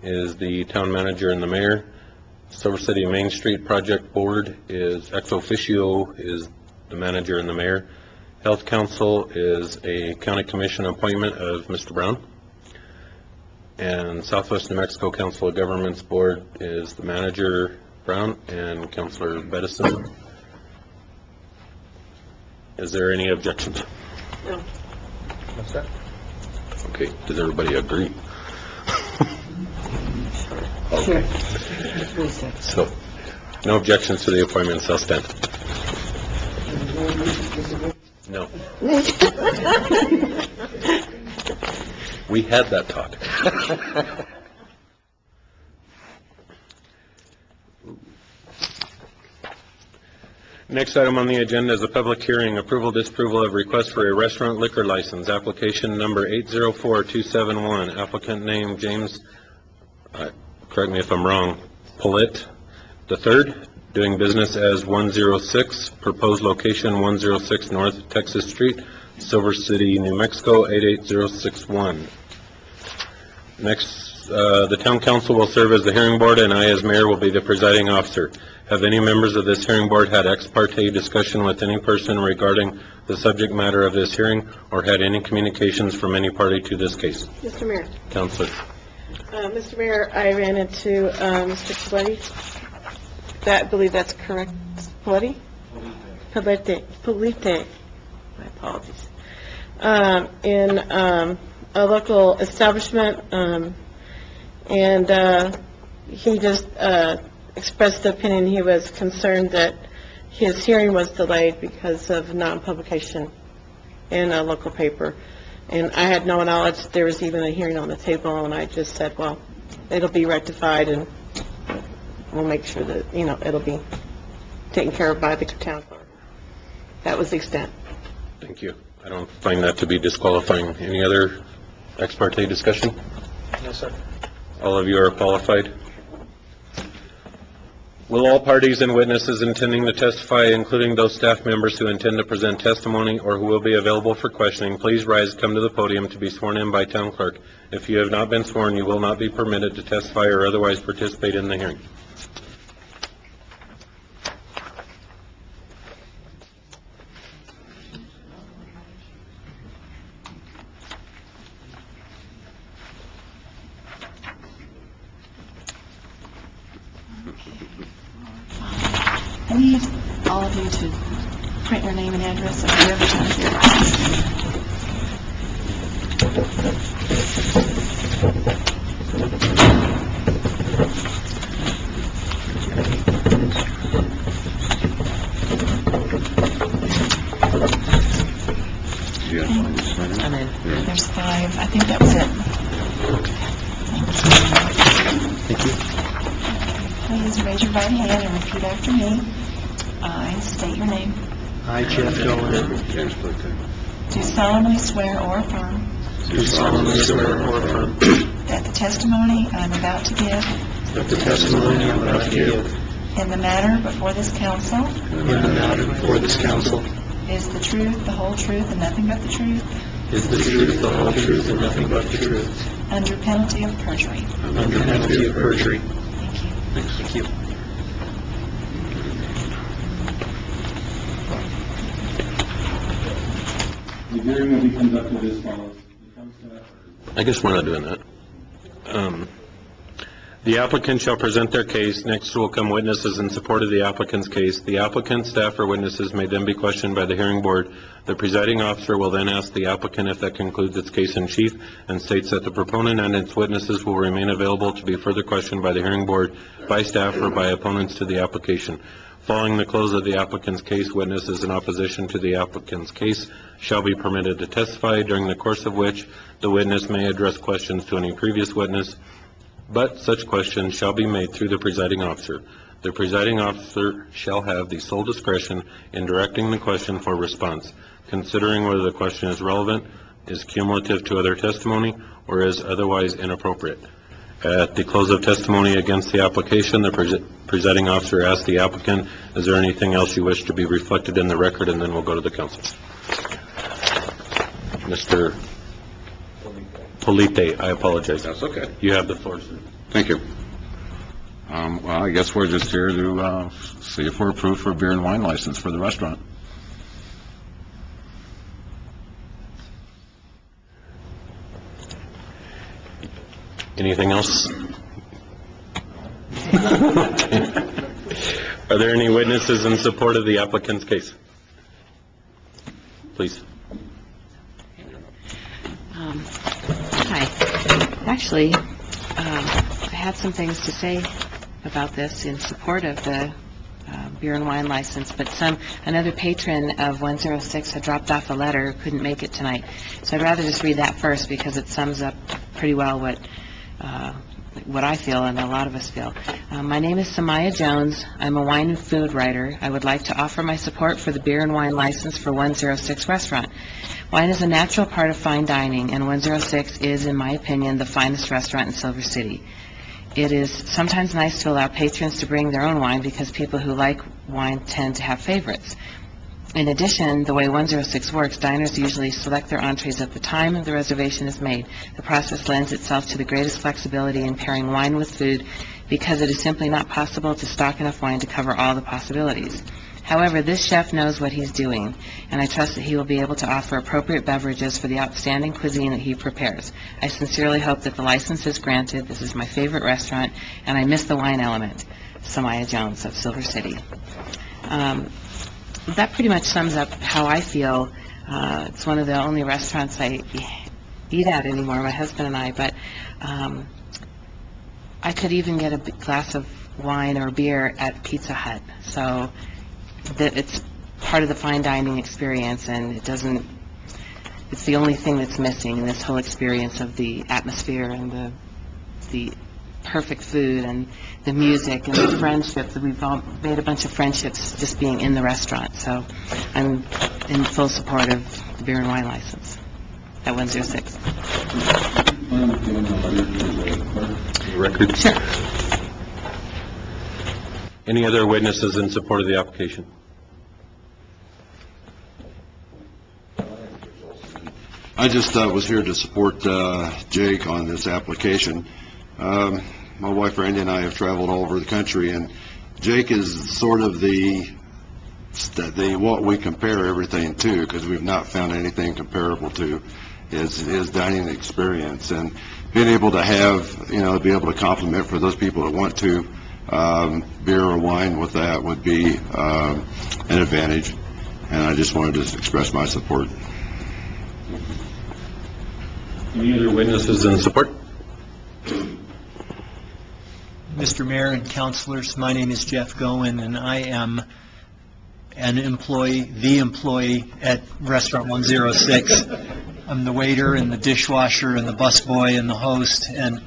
is the town manager and the mayor. Silver City Main Street Project Board is ex officio is the manager and the mayor. Health Council is a county commission appointment of Mr. Brown. And Southwest New Mexico Council of Governments Board is the manager, Brown, and Councilor Bedison. Is there any objections? No. What's that? Okay, does everybody agree? Sure. Okay. So, no objections to the appointments, I'll stand. No. We had that talk. Next item on the agenda is a public hearing, approval, disapproval of request for a restaurant liquor license, application number 804271, applicant name James, correct me if I'm wrong, Pollitt III, doing business as 106, proposed location 106 North Texas Street, Silver City, New Mexico 88061. Next, the town council will serve as the hearing board, and I as mayor will be the presiding officer. Have any members of this hearing board had ex parte discussion with any person regarding the subject matter of this hearing, or had any communications from any party to this case? Mr. Mayor. Councilor. Mr. Mayor, I ran into Mr. Polletti. I believe that's correct. Polletti? Polite. My apologies. In a local establishment, and he just expressed the opinion he was concerned that his hearing was delayed because of non-publication in a local paper. And I had no knowledge there was even a hearing on the table, and I just said, well, it'll be rectified, and we'll make sure that, it'll be taken care of by the town clerk. That was the extent. Thank you. I don't find that to be disqualifying. Any other ex parte discussion? No, sir. All of you are qualified. Will all parties and witnesses intending to testify, including those staff members who intend to present testimony or who will be available for questioning, please rise, come to the podium to be sworn in by town clerk. If you have not been sworn, you will not be permitted to testify or otherwise participate in the hearing. I need all of you to print your name and address of whoever's on here. I'm in. There's 5. I think that was it. Thank you. Please raise your right hand and repeat after me. I state your name. I, Jeff Dolan, Do solemnly swear or affirm do solemnly swear or affirm that the testimony I'm about to give that the testimony I'm about to give in the matter before this council in the matter before this council is the truth, the whole truth, and nothing but the truth, is the truth, the whole truth, and nothing but the truth, under penalty of perjury. under penalty of perjury. Thank you. Thank you. The hearing will be conducted as follows. I guess we're not doing that. The applicant shall present their case. Next will come witnesses in support of the applicant's case. The applicant, staff, or witnesses may then be questioned by the hearing board. The presiding officer will then ask the applicant if that concludes its case in chief and states that the proponent and its witnesses will remain available to be further questioned by the hearing board, by staff, or by opponents to the application. Following the close of the applicant's case, witnesses in opposition to the applicant's case shall be permitted to testify, during the course of which the witness may address questions to any previous witness, but such questions shall be made through the presiding officer. The presiding officer shall have the sole discretion in directing the question for response, considering whether the question is relevant, is cumulative to other testimony, or is otherwise inappropriate. At the close of testimony against the application, the presiding officer asks the applicant, is there anything else you wish to be reflected in the record, and then we'll go to the council. Mr. Polite, I apologize. That's okay. You have the floor, sir. Thank you. Well, I guess we're just here to see if we're approved for a beer and wine license for the restaurant. Anything else? Are there any witnesses in support of the applicant's case? Please. Hi. Actually, I had some things to say about this in support of the beer and wine license, but another patron of 106 had dropped off a letter, couldn't make it tonight. So I'd rather just read that first because it sums up pretty well what I feel and a lot of us feel. My name is Samaya Jones. I'm a wine and food writer. I would like to offer my support for the beer and wine license for 106 Restaurant. Wine is a natural part of fine dining, and 106 is, in my opinion, the finest restaurant in Silver City. It is sometimes nice to allow patrons to bring their own wine because people who like wine tend to have favorites. In addition, the way 106 works, diners usually select their entrees at the time the reservation is made. The process lends itself to the greatest flexibility in pairing wine with food because it is simply not possible to stock enough wine to cover all the possibilities. However, this chef knows what he's doing, and I trust that he will be able to offer appropriate beverages for the outstanding cuisine that he prepares. I sincerely hope that the license is granted. This is my favorite restaurant, and I miss the wine element. Samaya Jones of Silver City. That pretty much sums up how I feel. It's one of the only restaurants I eat at anymore, my husband and I, but I could even get a glass of wine or beer at Pizza Hut. So it's part of the fine dining experience, and it's the only thing that's missing in this whole experience of the atmosphere and the perfect food and the music and the friendships. We've all made a bunch of friendships just being in the restaurant. So I'm in full support of the beer and wine license at 106. Record. Sure. Any other witnesses in support of the application? I just was here to support Jake on this application. My wife Randy and I have traveled all over the country, and Jake is sort of the what we compare everything to, because we've not found anything comparable to his dining experience. And being able to have, be able to compliment for those people that want to, beer or wine with that would be an advantage. And I just wanted to express my support. Any other witnesses in support? Mr. Mayor and councilors, my name is Jeff Goen, and I am the employee at Restaurant 106. I'm the waiter and the dishwasher and the busboy and the host, and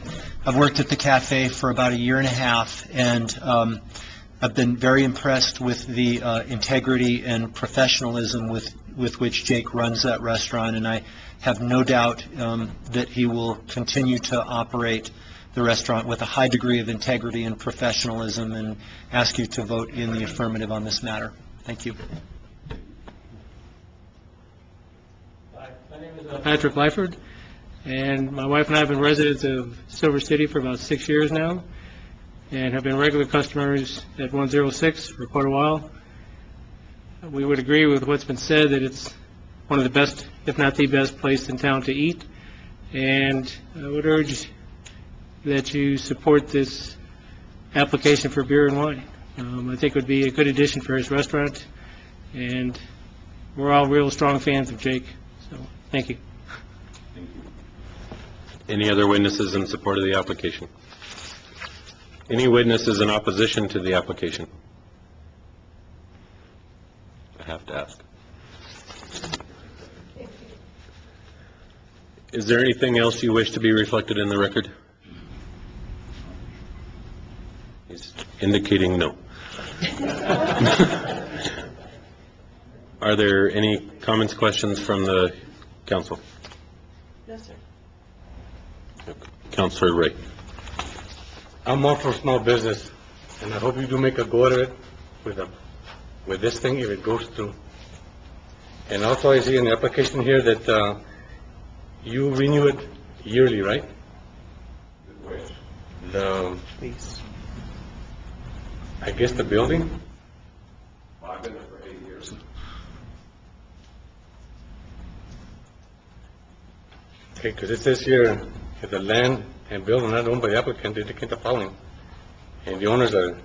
I've worked at the cafe for about 1.5 years, and I've been very impressed with the integrity and professionalism with which Jake runs that restaurant, and I have no doubt that he will continue to operate the restaurant with a high degree of integrity and professionalism, and ask you to vote in the affirmative on this matter. Thank you. Hi, my name is Patrick Lyford, and my wife and I have been residents of Silver City for about 6 years now, and have been regular customers at 106 for quite a while. We would agree with what's been said, that it's one of the best, if not the best place in town to eat, and I would urge that you support this application for beer and wine. I think it would be a good addition for his restaurant, and we're all real strong fans of Jake, so thank you. Any other witnesses in support of the application? Any witnesses in opposition to the application? I have to ask. Is there anything else you wish to be reflected in the record? He's indicating no. Are there any comments, questions from the council? No, sir. Councilor Ray. I'm all for small business, and I hope you do make a go at it with this thing if it goes through. And also I see in the application here that you renew it yearly, right? Please. I guess the building? Well, I've been there for 8 years. Okay, because it says here, if the land and building not owned by the applicant, indicate the following. And the owners are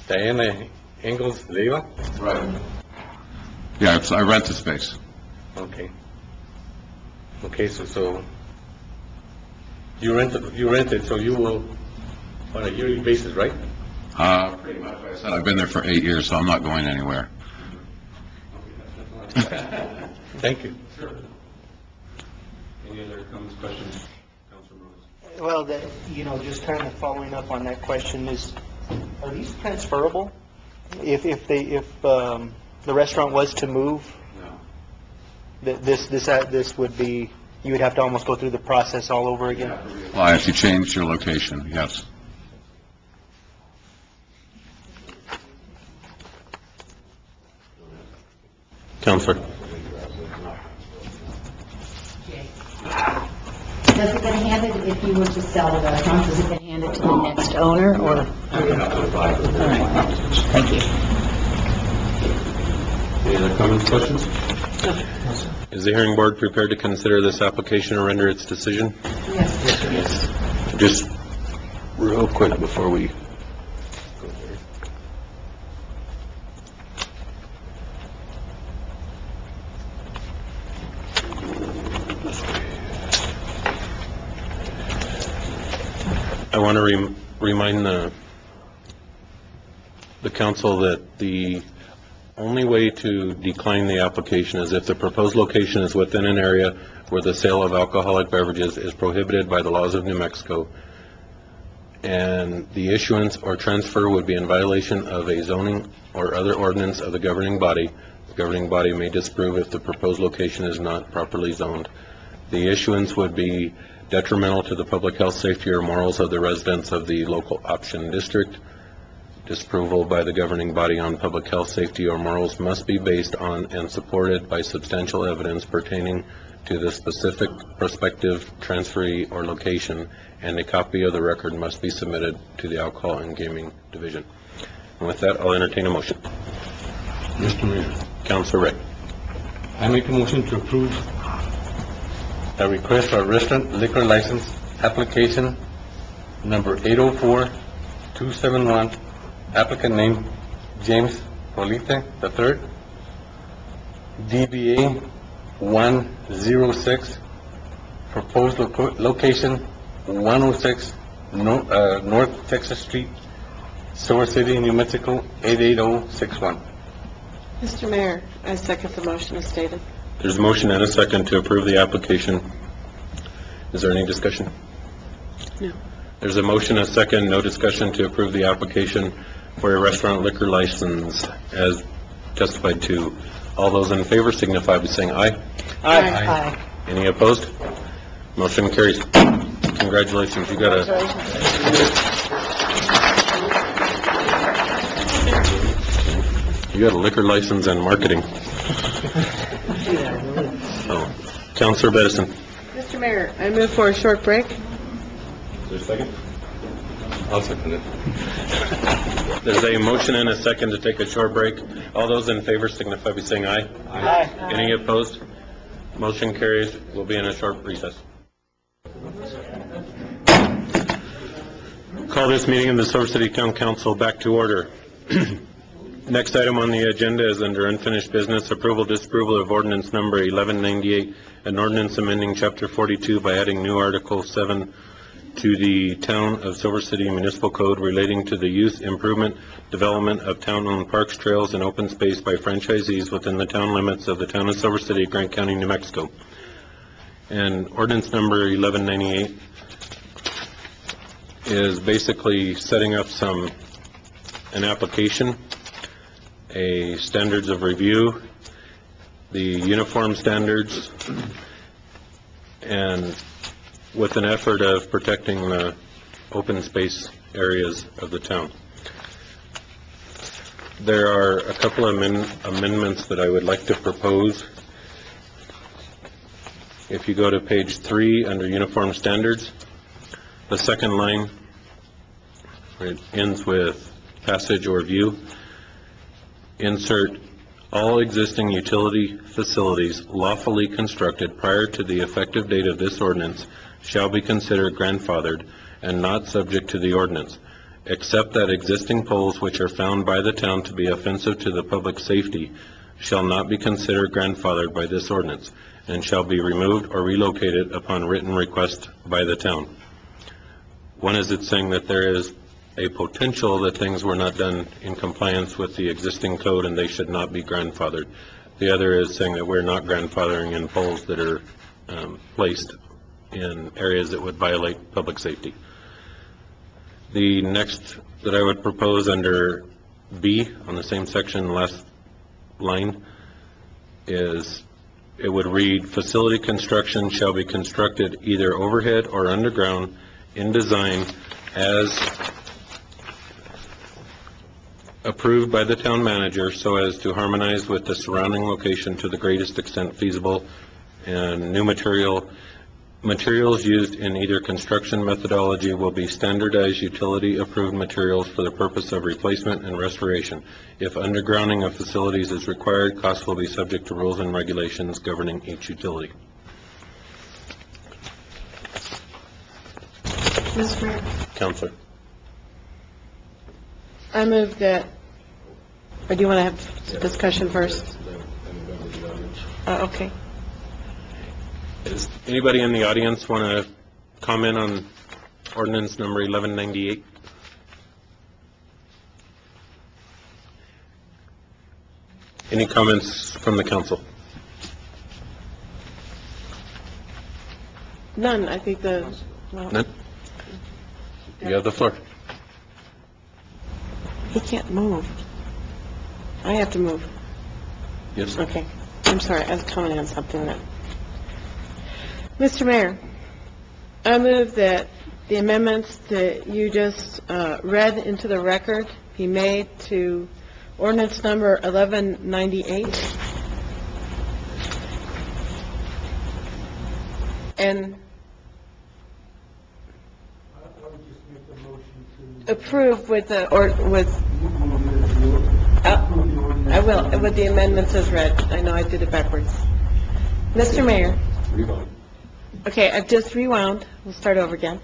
Diana Engels Leiva? Right. Yeah, I rent the space. Okay. Okay, so you rent it, so you will, on a yearly basis, right? Pretty much. Like I said, I've been there for 8 years, so I'm not going anywhere. Thank you. Sure. Any other comments, questions? Well, just kind of following up on that question are these transferable? If the restaurant was to move? No. This would be, you would have to almost go through the process all over again? Well, if you change your location, yes. Councilor. Does it get handed, if you were to sell the restaurant, does it get handed to the next owner, or? All right, thank you. Any other comments, questions? Is the hearing board prepared to consider this application or render its decision? Yes. Just real quick before we go there. I want to remind the council that the only way to decline the application is if the proposed location is within an area where the sale of alcoholic beverages is prohibited by the laws of New Mexico, and the issuance or transfer would be in violation of a zoning or other ordinance of the governing body. The governing body may disapprove if the proposed location is not properly zoned. The issuance would be detrimental to the public health, safety, or morals of the residents of the local option district. disapproval by the governing body on public health, safety, or morals must be based on and supported by substantial evidence pertaining to the specific prospective transferee or location, and a copy of the record must be submitted to the Alcohol and Gaming Division. And with that, I'll entertain a motion. Mr. Mayor, Councilor Ray. I make a motion to approve a request for a restaurant liquor license application number 804-271, applicant name James Polite III, DBA 106, proposed location 106 North Texas Street, Silver City, New Mexico 88061. Mr. Mayor, I second the motion as stated. There's a motion and a second to approve the application. Is there any discussion? No. There's a motion, a second, no discussion to approve the application for a restaurant liquor license as testified to. All those in favor signify by saying aye. Aye. Any opposed? Motion carries. Congratulations, you got a liquor license and marketing. Oh, Councilor Bedison. Mr. Mayor, I move for a short break. Is there a second? I'll second it. There's a motion and a second to take a short break. All those in favor signify by saying aye. Aye. Any opposed? Motion carries. We'll be in a short recess. Call this meeting of the Silver City Town Council back to order. Next item on the agenda is under unfinished business, approval, disapproval of ordinance number 1198, an ordinance amending Chapter 42 by adding new Article 7 to the Town of Silver City Municipal Code relating to the use, improvement, development of town-owned parks, trails, and open space by franchisees within the town limits of the Town of Silver City, Grant County, New Mexico. And ordinance number 1198 is basically setting up an application, a standards of review, the uniform standards, and with an effort of protecting the open space areas of the town. There are a couple of amendments that I would like to propose. If you go to page 3 under uniform standards, the second line, where it ends with passage or view, insert all existing utility facilities lawfully constructed prior to the effective date of this ordinance shall be considered grandfathered and not subject to the ordinance, except that existing poles which are found by the town to be offensive to the public safety shall not be considered grandfathered by this ordinance and shall be removed or relocated upon written request by the town. One is it's saying that there is a potential that things were not done in compliance with the existing code and they should not be grandfathered. The other is saying that we're not grandfathering in poles that are placed in areas that would violate public safety. The next that I would propose under B on the same section, last line, is it would read, facility construction shall be constructed either overhead or underground in design as approved by the town manager so as to harmonize with the surrounding location to the greatest extent feasible, and new materials used in either construction methodology will be standardized utility approved materials for the purpose of replacement and restoration. If undergrounding of facilities is required, costs will be subject to rules and regulations governing each utility. Mr. Mayor, Councilor. I move that, or do you want to have discussion first? Okay. Does anybody in the audience want to comment on ordinance number 1198? Any comments from the council? None, I think None? You have the floor. He can't move. I have to move. Yes. Okay. I'm sorry, I was commenting on something that... Mr. Mayor, I move that the amendments that you just read into the record be made to ordinance number 1198. And approve with the, or with, I will, with the amendments as read. I know I did it backwards. Mr. Mayor. Okay, I've just rewound. We'll start over again.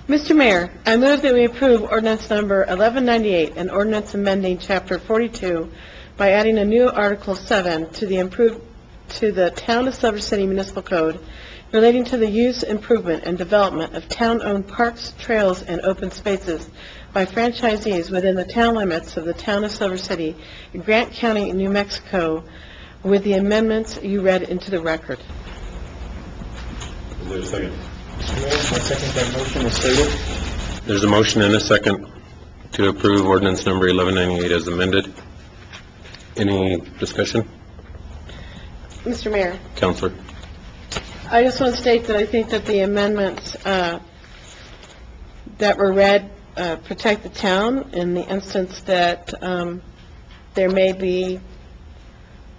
Mr. Mayor, I move that we approve ordinance number 1198, an ordinance amending Chapter 42 by adding a new Article 7 to the Town of Silver City Municipal Code relating to the use, improvement, and development of town-owned parks, trails, and open spaces by franchisees within the town limits of the Town of Silver City, Grant County, New Mexico, with the amendments you read into the record. Is there a second? I second that motion as stated. There's a motion and a second to approve ordinance number 1198 as amended. Any discussion? Mr. Mayor. Counselor? I just want to state that I think that the amendments that were read protect the town in the instance that there may be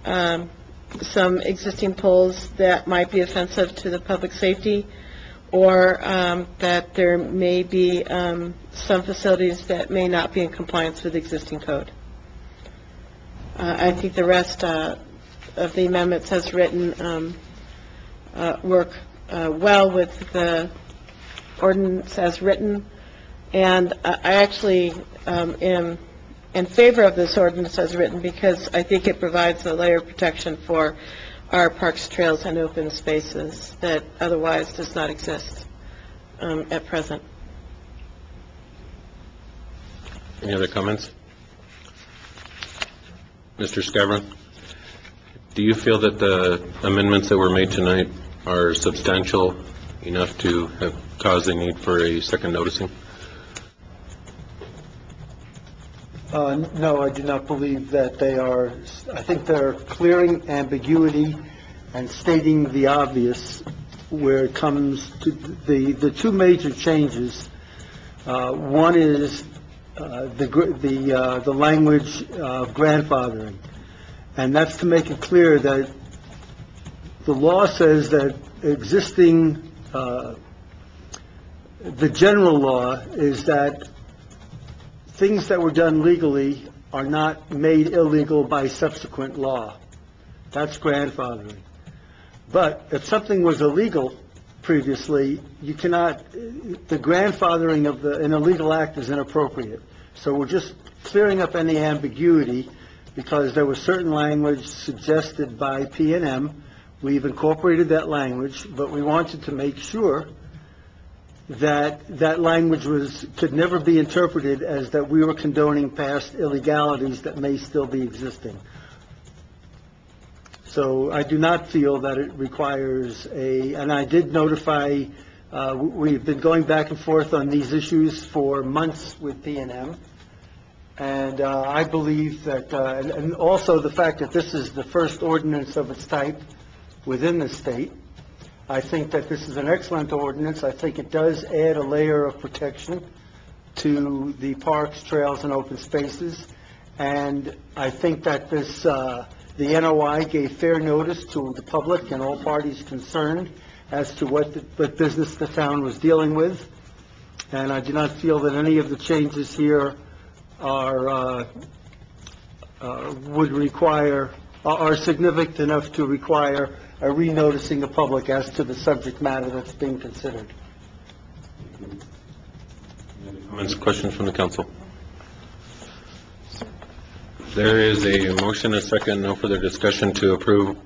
some existing poles that might be offensive to the public safety, or that there may be some facilities that may not be in compliance with existing code. I think the rest of the amendments as written work well with the ordinance as written, and I actually am in favor of this ordinance as written because I think it provides a layer of protection for our parks, trails, and open spaces that otherwise does not exist at present. Any other comments? Mr. Scavron, do you feel that the amendments that were made tonight are substantial enough to have caused a need for a second noticing? No, I do not believe that they are. I think they're clearing ambiguity and stating the obvious where it comes to the two major changes. One is the language of grandfathering, and that's to make it clear that the law says that existing, the general law is that things that were done legally are not made illegal by subsequent law. That's grandfathering. But if something was illegal previously, you cannot, the grandfathering of an illegal act is inappropriate. So we're just clearing up any ambiguity because there was certain language suggested by P&M. We've incorporated that language, but we wanted to make sure that that language could never be interpreted as that we were condoning past illegalities that may still be existing. So I do not feel that it requires and I did notify, we've been going back and forth on these issues for months with P&M. And I believe that, and also the fact that this is the first ordinance of its type within the state, I think that this is an excellent ordinance. I think it does add a layer of protection to the parks, trails, and open spaces. And I think that this, the NOI gave fair notice to the public and all parties concerned as to what business the town was dealing with. And I do not feel that any of the changes here are significant enough to require a re-noticing the public as to the subject matter that's being considered. Comments, questions from the council? There is a motion, a second, no further discussion to approve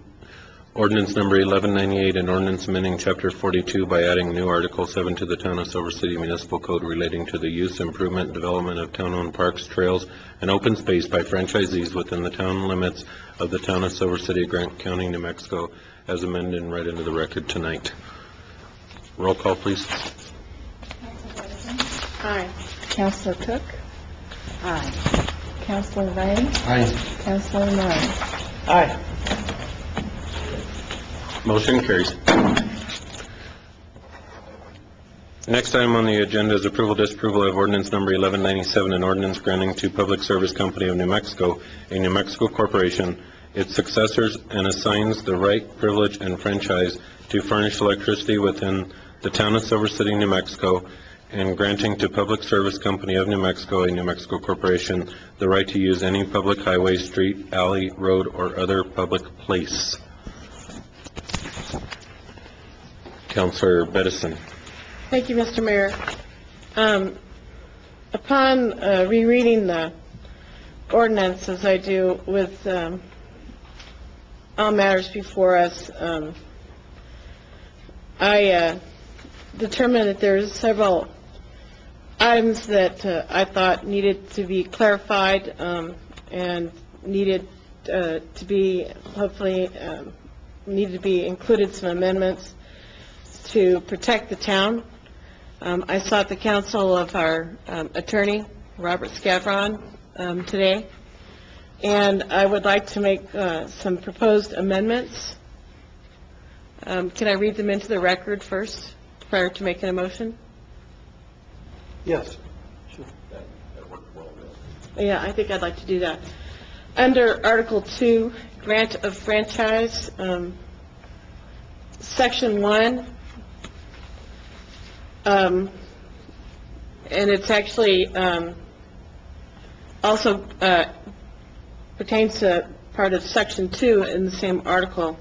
ordinance number 1198, an ordinance amending Chapter 42 by adding new Article 7 to the Town of Silver City Municipal Code relating to the use, improvement, development of town-owned parks, trails, and open space by franchisees within the town limits of the Town of Silver City, Grant County, New Mexico, as amended and read into the record tonight. Roll call, please. Aye. Councilor Cook? Aye. Councilor Ray? Aye. Councilor Murray? Aye. Motion carries. Next item on the agenda is approval, disapproval of ordinance number 1197, an ordinance granting to Public Service Company of New Mexico, a New Mexico corporation, its successors, and assigns the right, privilege, and franchise to furnish electricity within the town of Silver City, New Mexico, and granting to Public Service Company of New Mexico, a New Mexico corporation, the right to use any public highway, street, alley, road, or other public place. Councilor Bedison. Thank you, Mr. Mayor. Upon rereading the ordinance, as I do with all matters before us, I determined that there's several items that I thought needed to be clarified and needed to be, hopefully, needed to be included some amendments to protect the town. I sought the counsel of our attorney, Robert Scavron, today, and I would like to make some proposed amendments. Can I read them into the record first, prior to making a motion? Yes. Yeah, I think I'd like to do that. Under Article 2, Grant of Franchise, Section 1, and it's actually also pertains to part of Section 2 in the same article.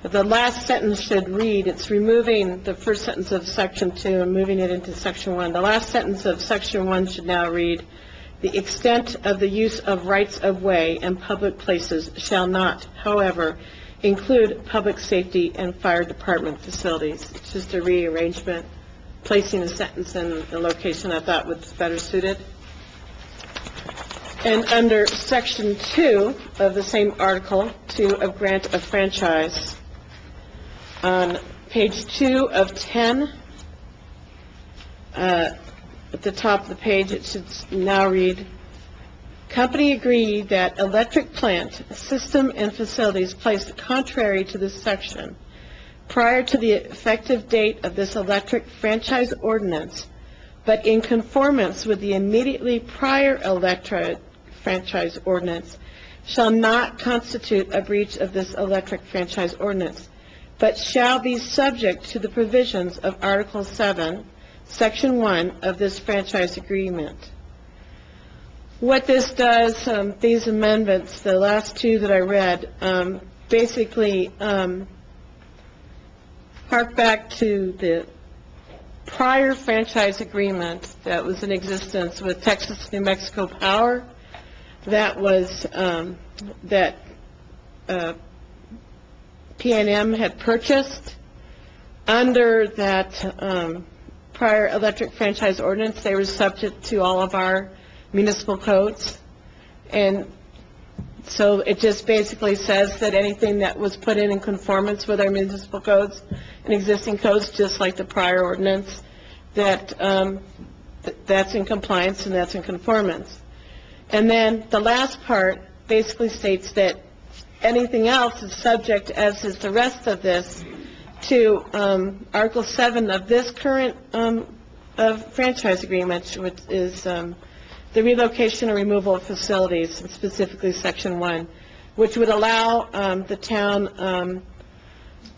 The last sentence should read, it's removing the first sentence of Section 2 and moving it into Section 1. The last sentence of Section 1 should now read, the extent of the use of rights of way and public places shall not, however, include public safety and fire department facilities. It's just a rearrangement, placing a sentence in the location I thought was better suited. And under Section 2 of the same article, 2 of Grant of Franchise, on page 2 of 10, at the top of the page, it should now read, company agree that electric plant, system, and facilities placed contrary to this section prior to the effective date of this electric franchise ordinance, but in conformance with the immediately prior electric franchise ordinance, shall not constitute a breach of this electric franchise ordinance, but shall be subject to the provisions of Article 7, Section 1 of this franchise agreement. What this does, these amendments, the last two that I read, basically hark back to the prior franchise agreement that was in existence with Texas New Mexico Power, that was, that PNM had purchased. Under that prior electric franchise ordinance, they were subject to all of our municipal codes. And so it just basically says that anything that was put in conformance with our municipal codes and existing codes, just like the prior ordinance, that that's in compliance and that's in conformance. And then the last part basically states that anything else is subject, as is the rest of this, to Article 7 of this current of franchise agreement, which is the relocation or removal of facilities, and specifically Section 1, which would allow the town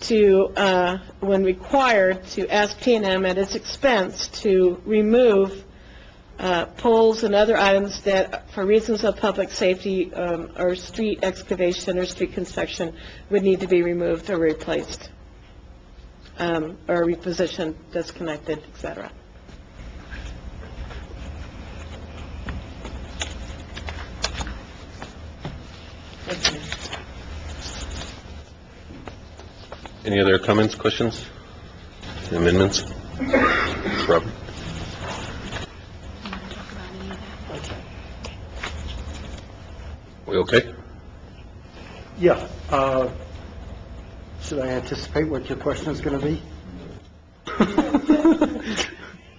to, when required, to ask PNM at its expense to remove poles and other items that, for reasons of public safety or street excavation or street construction, would need to be removed or replaced or repositioned, disconnected, etc. Any other comments, questions, amendments? Robert? We okay? Yeah. Should I anticipate what your question is going to be?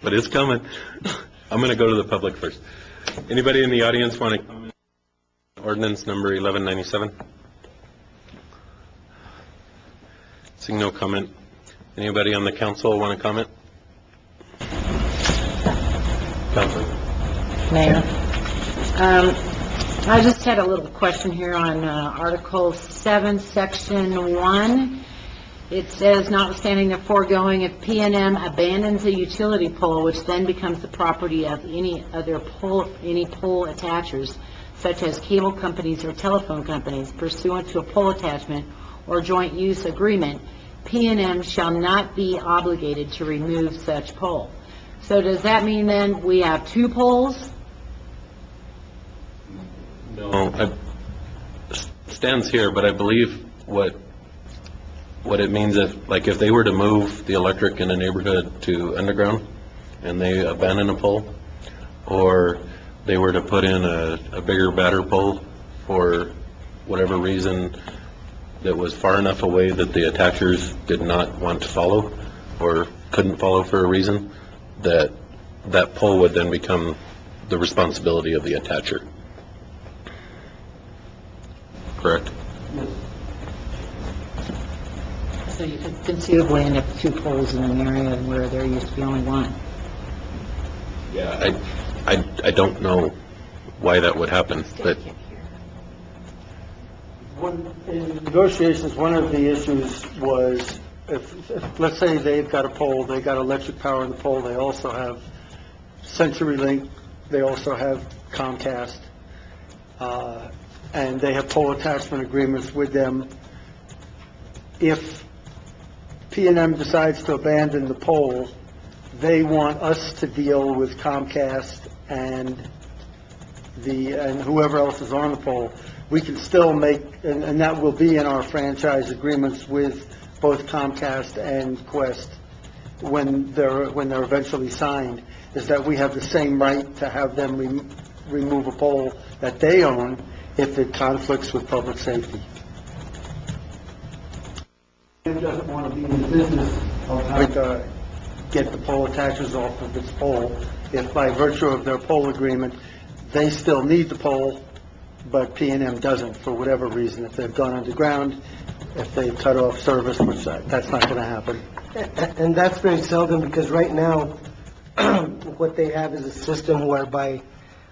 But it's coming. I'm going to go to the public first. Anybody in the audience want to comment on ordinance number 1197? Seeing no comment. Anybody on the council want to comment? Council. Mayor. I just had a little question here on Article 7, Section 1. It says, notwithstanding the foregoing, if P&M abandons a utility pole, which then becomes the property of any pole attachers, such as cable companies or telephone companies, pursuant to a pole attachment or joint use agreement, P&M shall not be obligated to remove such pole. So does that mean then we have 2 poles? No, stands here, but I believe what it means if they were to move the electric in a neighborhood to underground and they abandon a pole, or they were to put in a bigger batter pole for whatever reason that was far enough away that the attachers did not want to follow or couldn't follow for a reason, that pole would then become the responsibility of the attacher. Correct? So you could conceivably end up with 2 poles in an area where there used to be only 1. Yeah, I don't know why that would happen, but In negotiations, one of the issues was, if let's say they've got a pole, they got electric power in the pole, they also have CenturyLink, they also have Comcast, and they have pole attachment agreements with them. If P&M decides to abandon the pole, they want us to deal with Comcast and whoever else is on the pole. We can still make, and that will be in our franchise agreements with both Comcast and Quest when they're eventually signed, is that we have the same right to have them remove a pole that they own if it conflicts with public safety. It doesn't want to be in the business of having to get the pole attachers off of its pole if by virtue of their pole agreement, they still need the pole, but P&M doesn't for whatever reason. If they've gone underground, if they've cut off service, which that's not going to happen. And that's very seldom, because right now, what they have is a system whereby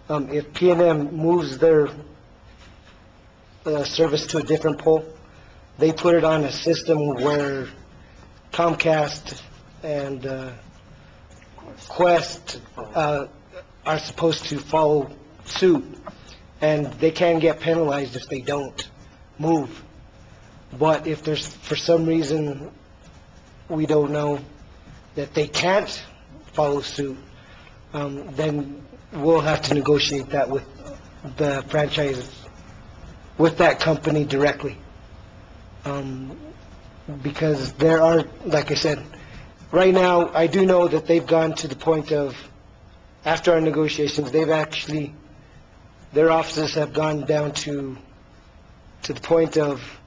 if P&M moves their service to a different pole, they put it on a system where Comcast and Quest are supposed to follow suit, and they can get penalized if they don't move. But if there's, for some reason, we don't know, that they can't follow suit, then we'll have to negotiate that with the franchise, with that company directly. Because there are, like I said, right now, I do know that they've gone to the point of, after our negotiations, they've actually, their offices have gone down to the point of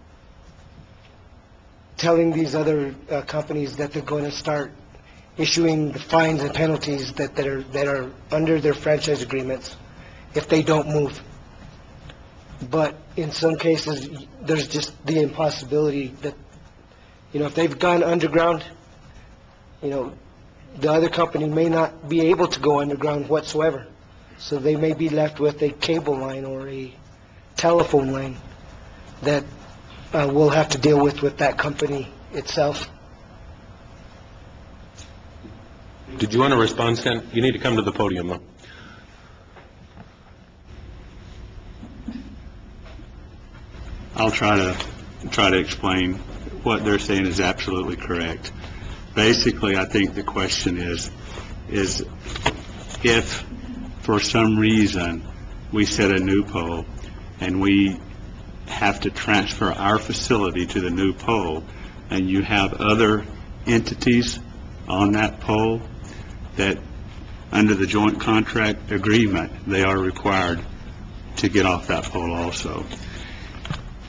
telling these other companies that they're going to start issuing the fines and penalties that are under their franchise agreements if they don't move. But in some cases, there's just the impossibility that, if they've gone underground, the other company may not be able to go underground whatsoever. So they may be left with a cable line or a telephone line that we'll have to deal with that company itself. did you want to respond, Stan? You need to come to the podium, though. I'll try to explain. What they're saying is absolutely correct. Basically, I think the question is if for some reason we set a new pole and we have to transfer our facility to the new pole, and you have other entities on that pole that under the joint contract agreement, they are required to get off that pole also.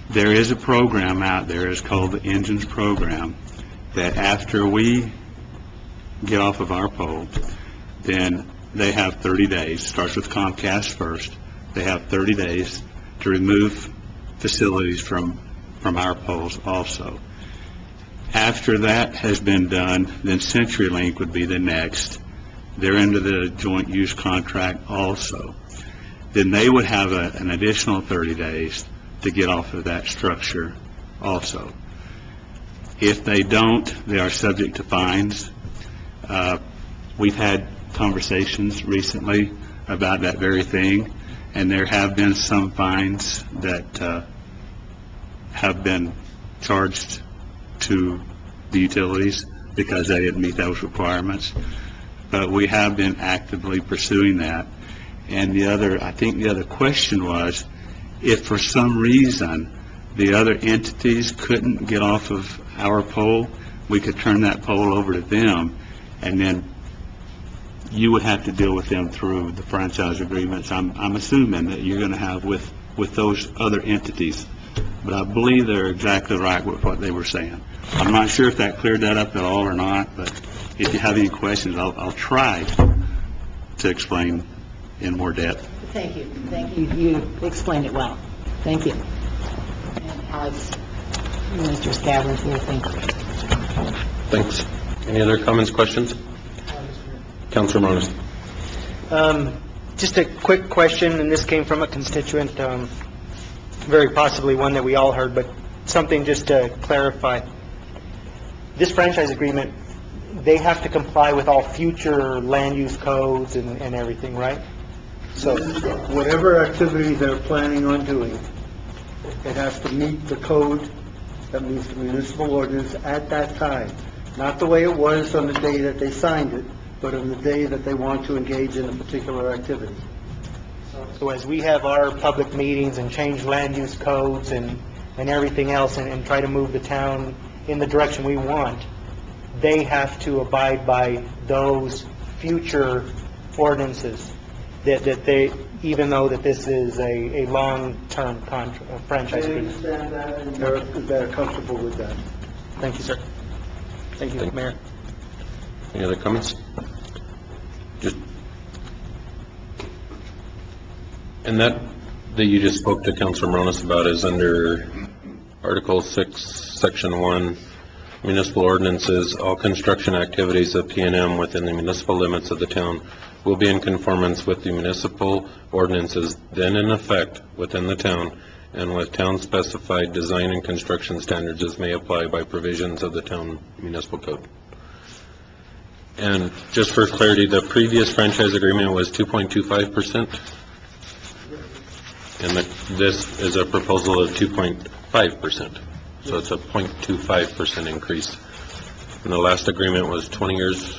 There is a program out there, it's called the Engines Program, that after we get off of our pole, then they have 30 days, starts with Comcast first, they have 30 days to remove facilities from our poles also. After that has been done, then CenturyLink would be the next. they're under the joint use contract also, then they would have an additional 30 days to get off of that structure also. If they don't, they are subject to fines. We've had conversations recently about that very thing, and there have been some fines that have been charged to the utilities because they didn't meet those requirements. But we have been actively pursuing that. And I think the other question was, if for some reason the other entities couldn't get off of our pole, we could turn that pole over to them, and then you would have to deal with them through the franchise agreements I'm assuming that you're going to have with those other entities. But I believe they're exactly right with what they were saying. I'm not sure if that cleared that up at all or not, but if you have any questions, I'll try to explain in more depth. Thank you. Thank you. You explained it well. Thank you. And Alex, Mr. Scavenge here, thank you. Thanks. Any other comments, questions? Councilor Moniz. Just a quick question, and this came from a constituent, very possibly one that we all heard, but something just to clarify. This franchise agreement, they have to comply with all future land use codes and everything, right? So whatever activity they're planning on doing, it has to meet the code, that means the municipal ordinance at that time. Not the way it was on the day that they signed it, but on the day that they want to engage in a particular activity. So as we have our public meetings and change land use codes and everything else and try to move the town in the direction we want, they have to abide by those future ordinances that they, even though that this is a long-term franchise They agreement. understand that, and they're comfortable with that. Thank you, sir. Thank you, Mayor. Any other comments? And that you just spoke to Councilor Moronis about is under Article 6, Section 1, municipal ordinances. All construction activities of P&M within the municipal limits of the town will be in conformance with the municipal ordinances then in effect within the town and with town-specified design and construction standards as may apply by provisions of the town municipal code. And just for clarity, the previous franchise agreement was 2.25%, and this is a proposal of 2.5%. So it's a 0.25% increase. And the last agreement was 20 years.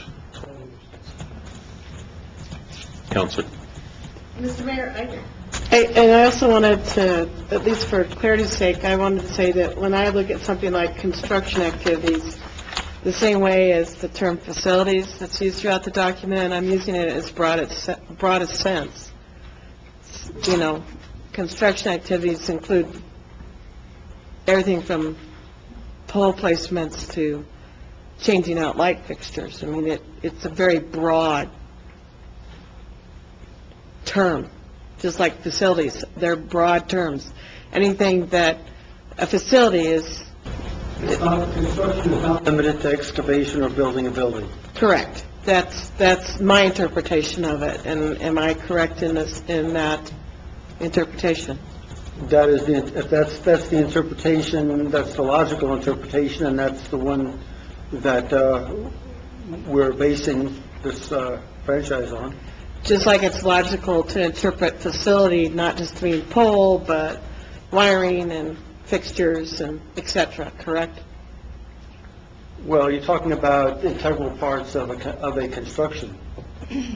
Councilor. Mr. Mayor, I also wanted to, at least for clarity's sake, I wanted to say that when I look at something like construction activities, the same way as the term facilities that's used throughout the document, I'm using it as broadest sense. You know, construction activities include everything from pole placements to changing out light fixtures. I mean, it's a very broad term, just like facilities. They're broad terms. Anything that a facility is... Construction is not limited to excavation or building a building. Correct. That's my interpretation of it. And am I correct in that interpretation? That is if that's the interpretation, that's the logical interpretation, and that's the one that we're basing this franchise on. Just like it's logical to interpret facility not just to mean pole, but wiring and fixtures and et cetera, correct? Well, you're talking about integral parts of a construction.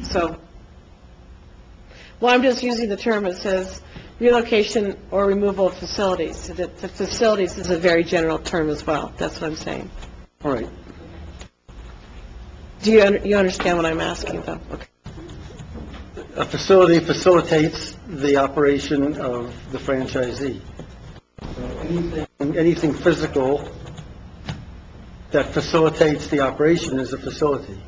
So, well, I'm just using the term that says relocation or removal of facilities. So that the facilities is a very general term as well. That's what I'm saying. All right. Do you understand what I'm asking, though? Okay. A facility facilitates the operation of the franchisee. Anything physical that facilitates the operation is a facility.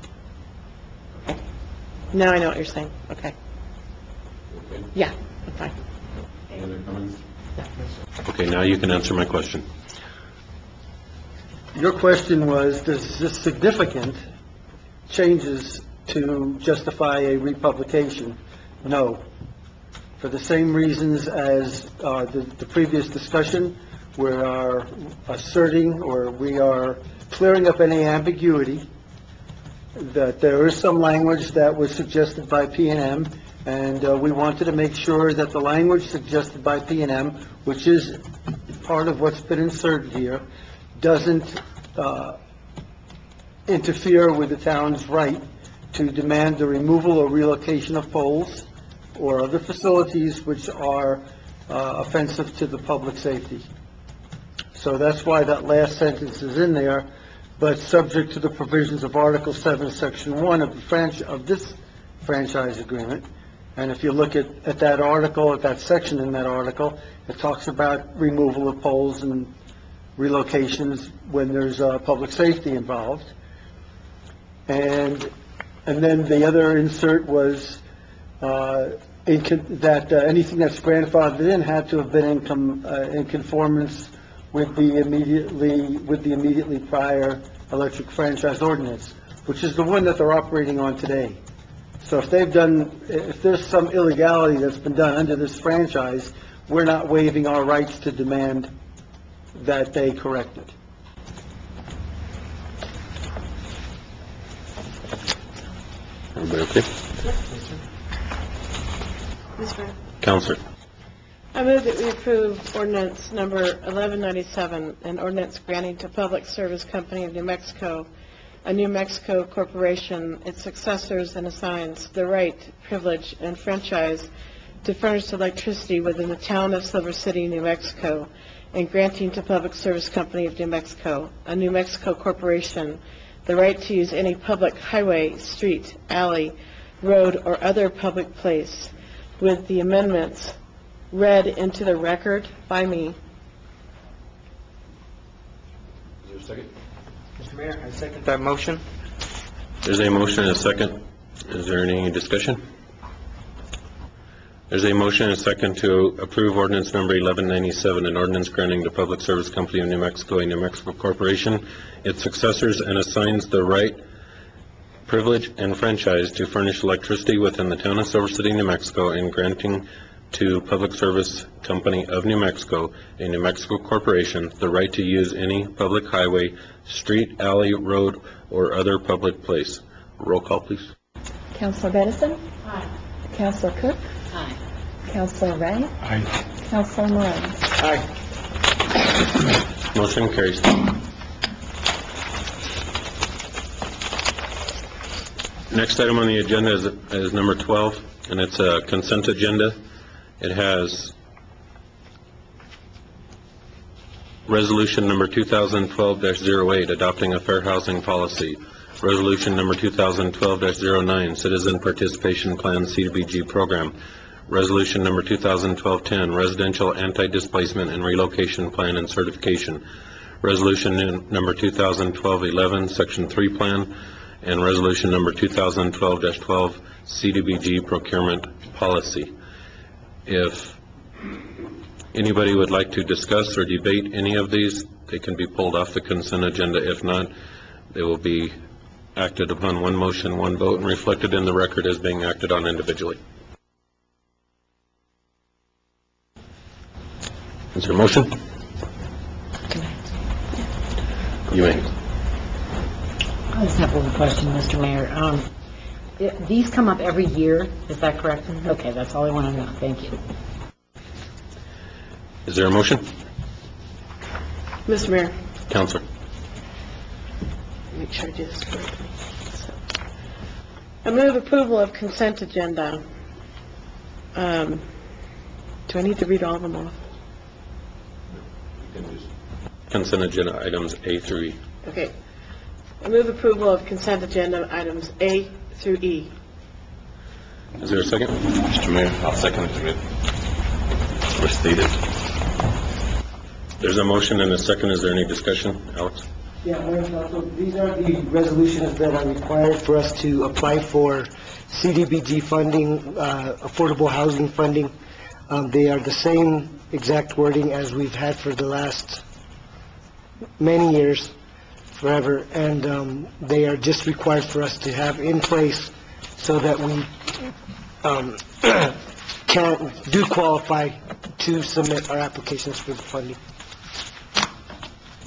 Now I know what you're saying. Okay. Yeah, I'm fine. Any other comments? Okay, now you can answer my question. Your question was, does this significant changes to justify a republication? No. For the same reasons as the previous discussion, we are asserting, or we are clearing up any ambiguity, that there is some language that was suggested by P&M, and we wanted to make sure that the language suggested by P&M, which is part of what's been inserted here, doesn't interfere with the town's right to demand the removal or relocation of poles or other facilities which are offensive to the public safety. So that's why that last sentence is in there, but subject to the provisions of Article 7, Section 1 of this franchise agreement. And if you look at that article, at that section in that article, it talks about removal of poles and relocations when there's public safety involved. And then the other insert was that anything that's grandfathered in had to have been in conformance with the immediately prior electric franchise ordinance, which is the one that they're operating on today. So if there's some illegality that's been done under this franchise, we're not waiving our rights to demand that they correct it. Everybody okay? Mr. Counselor. I move that we approve ordinance number 1197, an ordinance granting to Public Service Company of New Mexico, a New Mexico corporation, its successors and assigns the right, privilege, and franchise to furnish electricity within the town of Silver City, New Mexico, and granting to Public Service Company of New Mexico, a New Mexico corporation, the right to use any public highway, street, alley, road, or other public place, with the amendments read into the record by me. Is there a second? Mr. Mayor, I second that motion. There's a motion and a second. Is there any discussion? There's a motion and a second to approve ordinance number 1197, an ordinance granting to Public Service Company of New Mexico, a New Mexico corporation, its successors, and assigns the right, privilege, and franchise to furnish electricity within the town of Silver City, New Mexico, and granting to Public Service Company of New Mexico, a New Mexico corporation, the right to use any public highway, street, alley, road, or other public place. Roll call, please. Councilor Benison? Aye. Councilor Cook? Aye. Councilor Ray? Aye. Councilor Moran? Aye. Motion carries. Next item on the agenda is number 12, and it's a consent agenda. It has resolution number 2012-08, adopting a fair housing policy. Resolution number 2012-09, citizen participation plan CDBG program. Resolution number 2012-10, residential anti-displacement and relocation plan and certification. Resolution number 2012-11, section 3 plan. And resolution number 2012-12, CDBG procurement policy. If anybody would like to discuss or debate any of these, they can be pulled off the consent agenda. If not, they will be acted upon one motion, one vote, and reflected in the record as being acted on individually. Is there a motion? You may. I just have one question, Mr. Mayor. These come up every year, is that correct? Okay, that's all I want to know. Thank you. Is there a motion? Mr. Mayor, Counselor. make sure I do this correctly. So, I move approval of consent agenda. Do I need to read all of them off? Consent agenda items A through E. Okay. I move approval of consent agenda items A through E. Is there a second? Mr. Mayor, I'll second it. As stated. There's a motion and a second. Is there any discussion? Alex? Yeah, Mayor and Council, these are the resolutions that are required for us to apply for CDBG funding, affordable housing funding. They are the same exact wording as we've had for the last many years. forever, and they are just required for us to have in place so that we do qualify to submit our applications for the funding.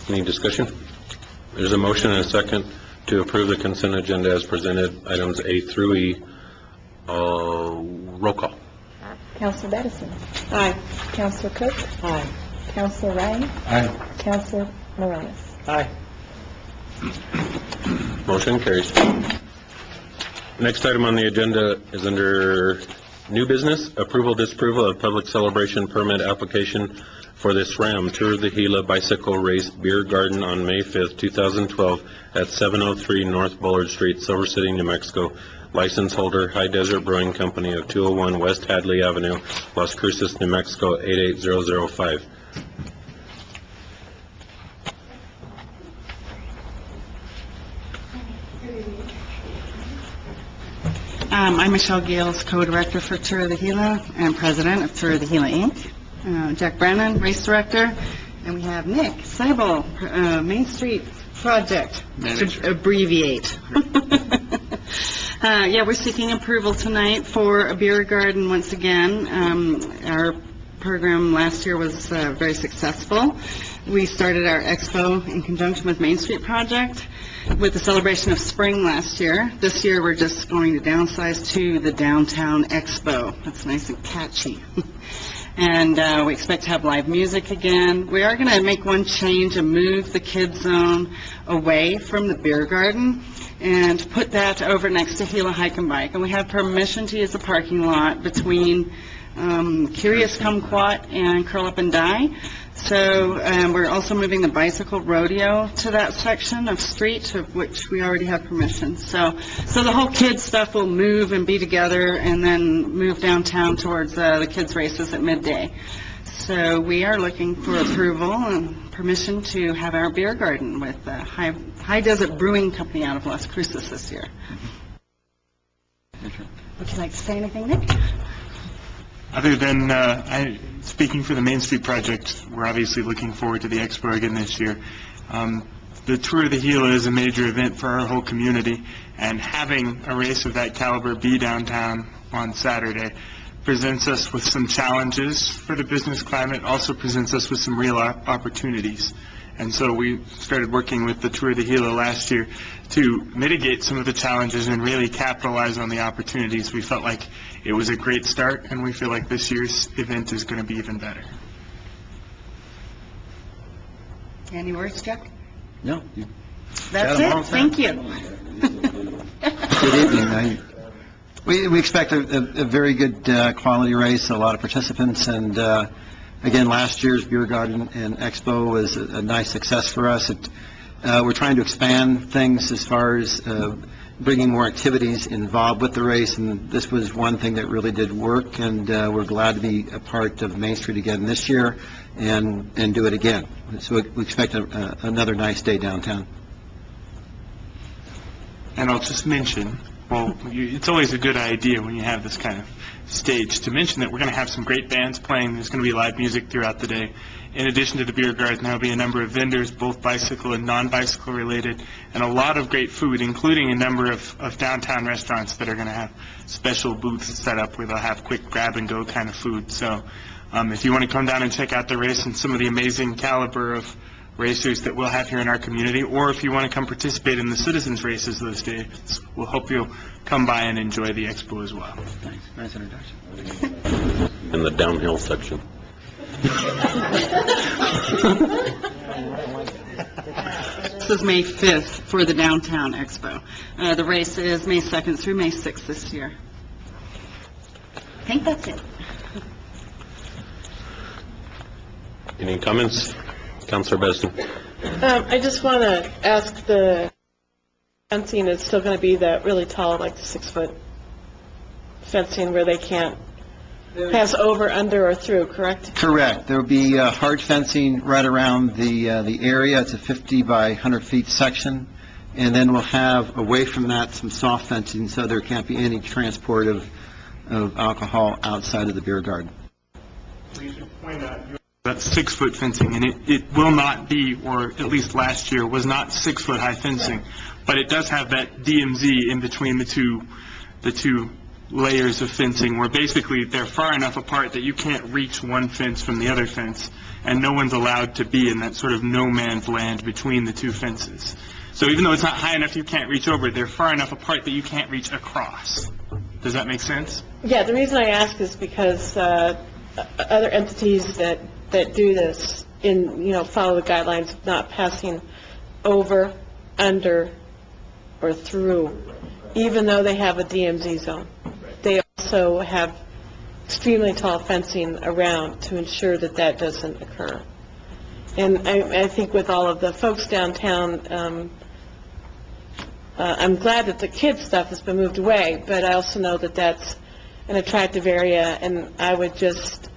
Any discussion? There's a motion and a second to approve the consent agenda as presented, items A through E. Roll call. Counselor Edison. Aye. Counselor Cook. Aye. Counselor Ray. Aye. Counselor Morales. Aye. Motion carries. Next item on the agenda is under new business, approval, disapproval of public celebration permit application for the SRAM Tour of the Gila Bicycle Race Beer Garden on May 5th, 2012 at 703 North Bullard Street, Silver City, New Mexico. License holder, High Desert Brewing Company of 201 West Hadley Avenue, Las Cruces, New Mexico, 88005. I'm Michelle Gales, co-director for Tour of the Gila and president of Tour of the Gila, Inc. Jack Brennan, race director, and we have Nick Seibel, Main Street Project, to abbreviate. We're seeking approval tonight for a beer garden once again. Our program last year was very successful. We started our expo in conjunction with Main Street Project with the celebration of spring last year. This year we're just going to downsize to the Downtown Expo. That's nice and catchy. And we expect to have live music again. We are going to make one change and move the kids zone away from the beer garden and put that over next to Gila Hike and Bike. And we have permission to use the parking lot between Curious Kumquat and Curl Up and Die. So we're also moving the bicycle rodeo to that section of street, of which we already have permission. So the whole kids stuff will move and be together and then move downtown towards the kids races at midday. So we are looking for approval and permission to have our beer garden with High Desert Brewing Company out of Las Cruces this year. Would you like to say anything, Nick? Other than speaking for the Main Street Project, we're obviously looking forward to the expo again this year. The Tour of the Gila is a major event for our whole community, and having a race of that caliber be downtown on Saturday presents us with some challenges for the business climate, also presents us with some real opportunities. And so we started working with the Tour of the Gila last year to mitigate some of the challenges and really capitalize on the opportunities. We felt like it was a great start, and we feel like this year's event is going to be even better. Any words, Jack? No. That's it. Thank you. Good evening. We expect a very good quality race, a lot of participants, and again, last year's Beer Garden and Expo was a nice success for us. We're trying to expand things as far as bringing more activities involved with the race, and this was one thing that really did work, and we're glad to be a part of Main Street again this year and do it again. So we expect another nice day downtown. And I'll just mention, it's always a good idea when you have this kind of stage to mention that we're going to have some great bands playing. There's going to be live music throughout the day. In addition to the beer garden, there will be a number of vendors, both bicycle and non-bicycle related, and a lot of great food, including a number of downtown restaurants that are going to have special booths set up where they'll have quick grab-and-go kind of food. So if you want to come down and check out the race and some of the amazing caliber of racers that we'll have here in our community, or if you want to come participate in the citizens races those days, we'll hope you'll come by and enjoy the expo as well. Thanks. Nice introduction. In the downhill section. This is May 5th for the Downtown Expo. The race is May 2nd through May 6th this year. I think that's it. Any comments? Councilor Besson. I just want to ask, the fencing is still going to be that really tall, like the 6-foot fencing where they can't pass over, under, or through, correct? Correct. There will be hard fencing right around the area. It's a 50 by 100 feet section. And then we'll have, away from that, some soft fencing so there can't be any transport of alcohol outside of the beer garden. We should point out, that's 6-foot fencing, and it will not be, or at least last year, was not 6-foot high fencing, but it does have that DMZ in between the two layers of fencing, where basically they're far enough apart that you can't reach one fence from the other fence, and no one's allowed to be in that sort of no man's land between the two fences. So even though it's not high enough you can't reach over, they're far enough apart that you can't reach across. Does that make sense? Yeah, the reason I ask is because other entities that do this follow the guidelines of not passing over, under, or through, even though they have a DMZ zone. They also have extremely tall fencing around to ensure that that doesn't occur. And I think with all of the folks downtown, I'm glad that the kids' stuff has been moved away, but I also know that that's an attractive area, and I would just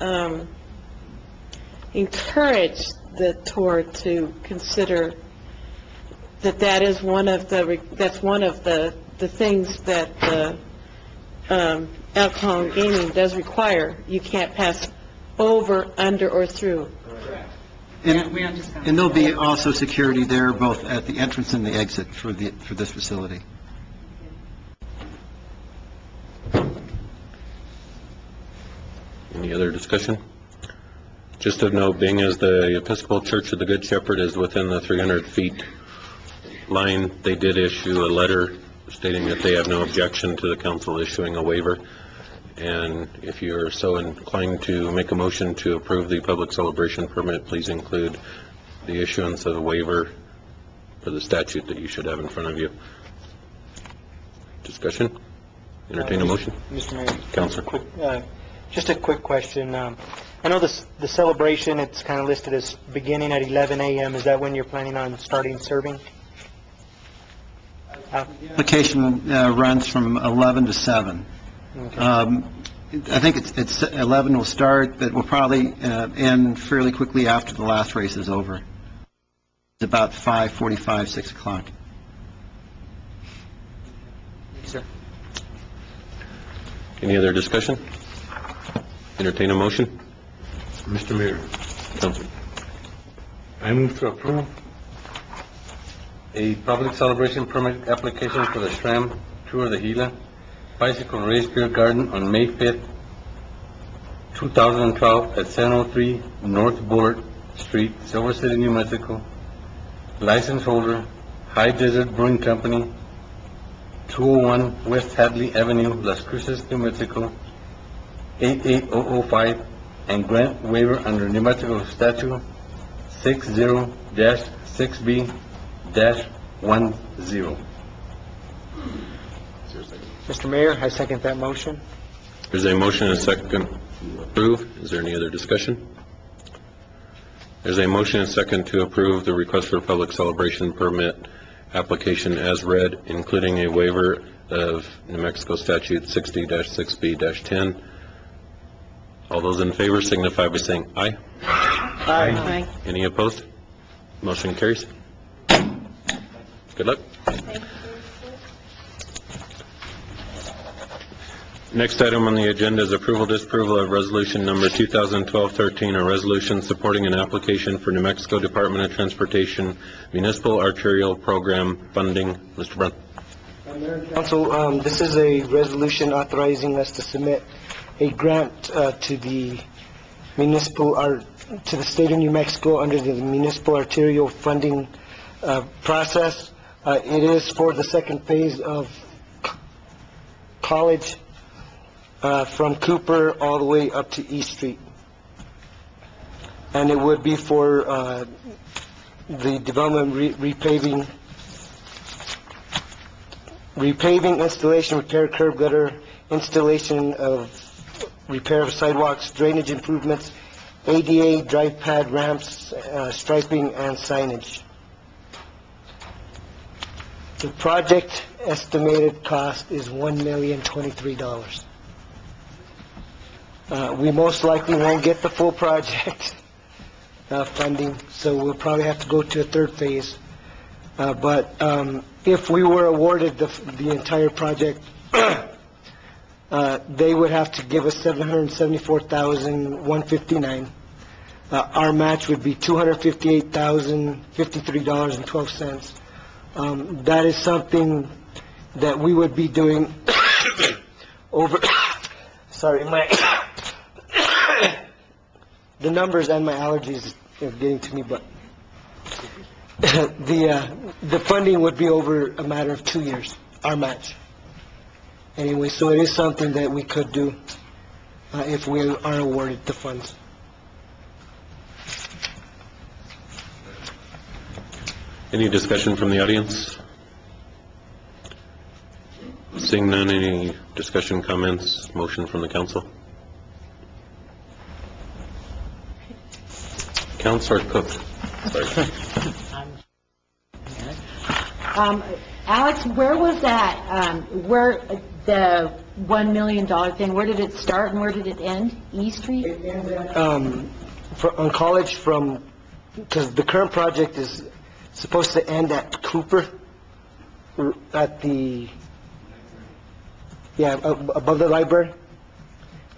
encourage the tour to consider that is one of the things that the alcohol and gaming does require. You can't pass over, under, or through. And there'll be also security there, both at the entrance and the exit for this facility. Any other discussion? Just of note, being as the Episcopal Church of the Good Shepherd is within the 300 feet line, they did issue a letter stating that they have no objection to the council issuing a waiver. And if you're so inclined to make a motion to approve the public celebration permit, please include the issuance of a waiver for the statute that you should have in front of you. Discussion? Entertain a motion? Mr. Mayor. Councilor. Just a quick question. I know the celebration, it's kind of listed as beginning at 11 a.m. Is that when you're planning on starting serving? Application runs from 11 to 7. Okay. I think it's 11 will start, but we'll probably end fairly quickly after the last race is over. It's about 5:45, 6 o'clock. Sir. Any other discussion? Entertain a motion? Mr. Mayor, Councilor. I move to approve a public celebration permit application for the SRAM Tour de Gila Bicycle Race Beer Garden on May 5th, 2012 at 703 North Bullard Street, Silver City, New Mexico. License holder, High Desert Brewing Company, 201 West Hadley Avenue, Las Cruces, New Mexico, 88005, and grant waiver under New Mexico Statute 60-6B-10. Mr. Mayor, I second that motion. There's a motion and a second to approve. Is there any other discussion? There's a motion and a second to approve the request for public celebration permit application as read, including a waiver of New Mexico Statute 60-6B-10. All those in favor signify by saying aye. Aye. Any opposed? Motion carries. Good luck. Next item on the agenda is approval disapproval of resolution number 2012-13, a resolution supporting an application for New Mexico Department of Transportation Municipal Arterial Program funding. Mr. Brown. Council, this is a resolution authorizing us to submit a grant to the state of New Mexico under the municipal arterial funding process. It is for the second phase of College from Cooper all the way up to East Street. And it would be for the development repaving, installation, repair curb gutter, installation of repair of sidewalks, drainage improvements, ADA, drive pad ramps, striping, and signage. The project estimated cost is $1,023,000. We most likely won't get the full project funding, so we'll probably have to go to a third phase. But if we were awarded the entire project, they would have to give us $774,159. Our match would be $258,053.12. That is something that we would be doing over, sorry, the numbers and my allergies are getting to me, but the funding would be over a matter of 2 years, our match. Anyway, so it is something that we could do if we are awarded the funds. Any discussion from the audience? Seeing none, any discussion, comments, motion from the council? Councilor Cook. Sorry. Alex, where was that, where the $1 million thing, where did it start and where did it end? E Street? It ended on College because the current project is supposed to end at Cooper, at above the library.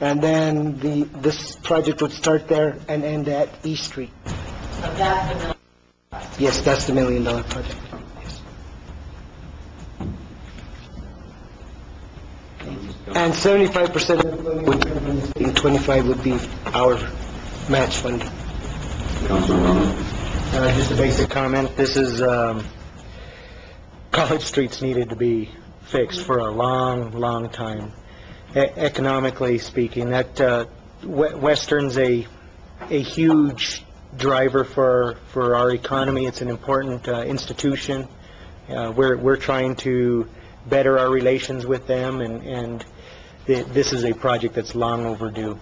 And then this project would start there and end at E Street. So that's the $1 million. Yes, that's the $1 million project. And 75% and 25 would be our match funding. Just a basic comment. This is, College Street's needed to be fixed for a long, long time. Economically speaking, that Western's a huge driver for our economy. It's an important institution. We're trying to better our relations with them, and this is a project that's long overdue,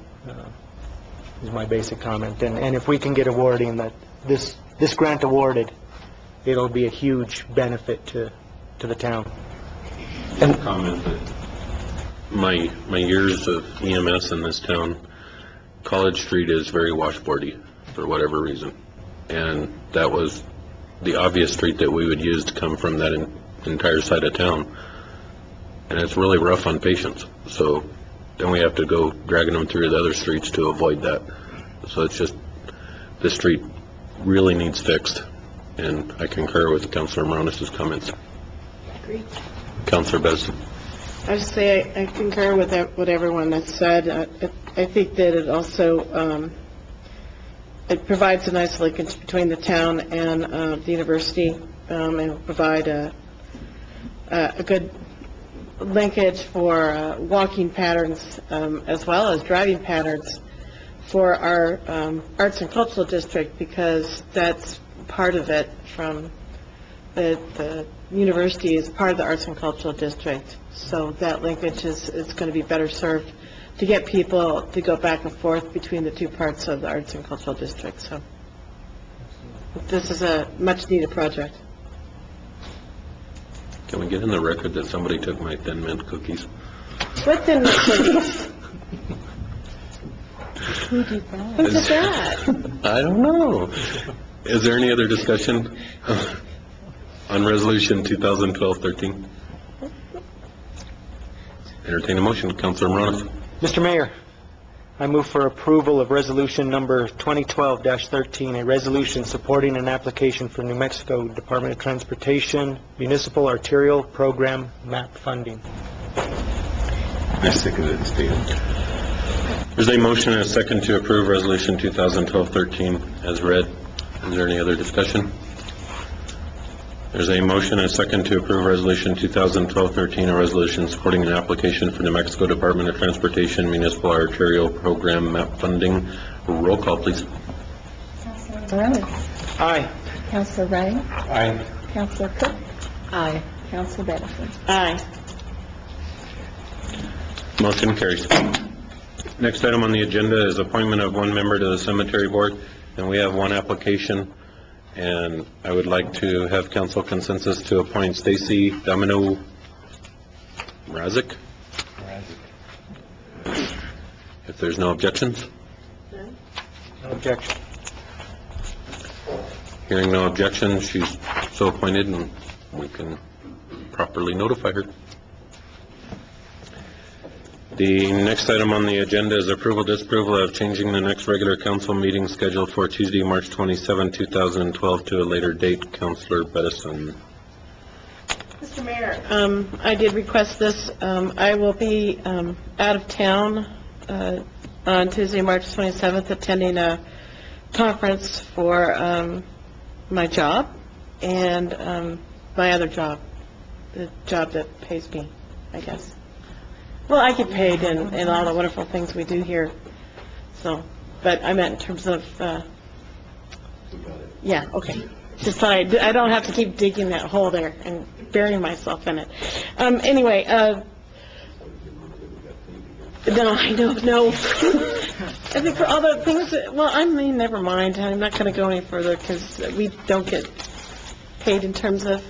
is my basic comment. And if we can get awarding that, this grant awarded, it'll be a huge benefit to the town. And comment that my years of EMS in this town, College Street is very washboardy for whatever reason. And that was the obvious street that we would use to come from that entire side of town. And it's really rough on patients. So then we have to go dragging them through the other streets to avoid that. So it's just, this street really needs fixed. And I concur with Councilor Morones' comments. Agreed. Councilor Bez. I just say I concur with what everyone has said. I think that it also it provides a nice linkage between the town and the university, and will provide a good linkage for walking patterns as well as driving patterns for our arts and cultural district, because that's part of it. From the university is part of the arts and cultural district, so that linkage is going to be better served to get people to go back and forth between the two parts of the arts and cultural district. So this is a much needed project. Can we get in the record that somebody took my Thin Mint cookies? What Thin Mint cookies? Who did that? Who did that? I don't know. Is there any other discussion on Resolution 2012-13? Entertain a motion. Councilor Morones. Mr. Mayor, I move for approval of Resolution number 2012-13, a resolution supporting an application for New Mexico Department of Transportation Municipal Arterial Program MAP funding. I second it, Stephen. There's a motion and a second to approve Resolution 2012-13 as read. Is there any other discussion? There's a motion and a second to approve Resolution 2012-13, a resolution supporting an application for New Mexico Department of Transportation Municipal Arterial Program MAP funding. Roll call, please. Councilor Morones. Aye. Councilor Ray. Aye. Councilor Cook. Aye. Councilor Bedford. Aye. Motion carries. Next item on the agenda is appointment of one member to the cemetery board, and we have one application, and I would like to have council consensus to appoint Stacy Domino Razik. If there's no objections? No objection. Hearing no objection, she's so appointed, and we can properly notify her. The next item on the agenda is approval, disapproval of changing the next regular council meeting scheduled for Tuesday, March 27, 2012 to a later date. Councilor Bedison. Mr. Mayor, I did request this. I will be out of town on Tuesday, March 27th, attending a conference for my job and my other job, the job that pays me, I guess. Well, I get paid in all the wonderful things we do here, so, but I meant in terms of, yeah, okay. Just thought I don't have to keep digging that hole there and burying myself in it. Anyway, no, I don't know. I think for all the things, well, I mean, never mind. I'm not going to go any further because we don't get paid in terms of.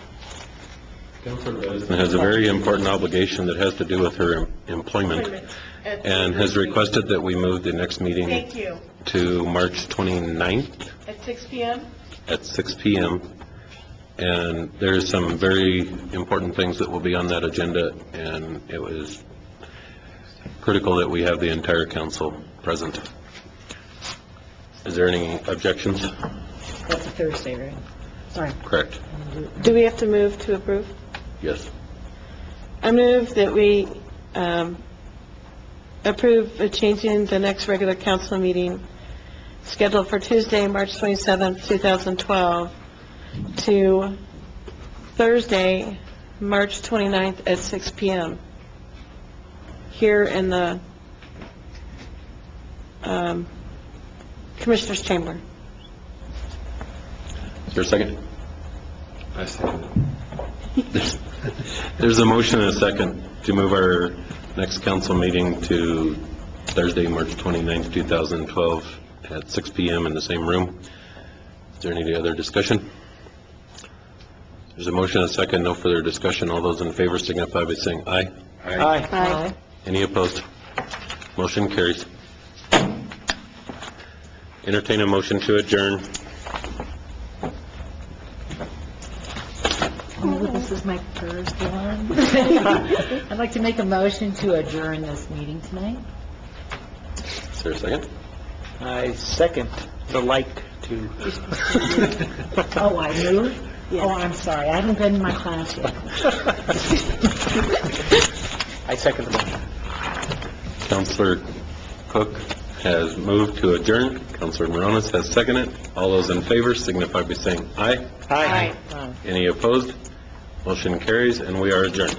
Councilor Bedison has a very important obligation that has to do with her employment and has requested that we move the next meeting Thank you. to March 29th. At 6 p.m.? At 6 p.m. And there's some very important things that will be on that agenda, and it was critical that we have the entire council present. Is there any objections? That's a Thursday, right? Sorry. Correct. Do we have to move to approve? Yes. I move that we approve changing the next regular council meeting scheduled for Tuesday, March 27th, 2012 to Thursday, March 29th at 6 p.m. here in the Commissioner's Chamber. Is there a second? I second it. There's a motion and a second to move our next council meeting to Thursday, March 29th, 2012 at 6 p.m. in the same room. Is there any other discussion? There's a motion and a second, no further discussion. All those in favor signify by saying aye. Aye. Aye. Any opposed? Motion carries. Entertain a motion to adjourn. Oh, this is my first one. I'd like to make a motion to adjourn this meeting tonight. Is there a second? I second the like to. Oh, I moved? Oh, I'm sorry. I haven't been in my class yet. I second the motion. Councilor Cook has moved to adjourn. Councilor Moronis has seconded. All those in favor signify by saying aye. Aye. Any opposed? Motion carries, and we are adjourned.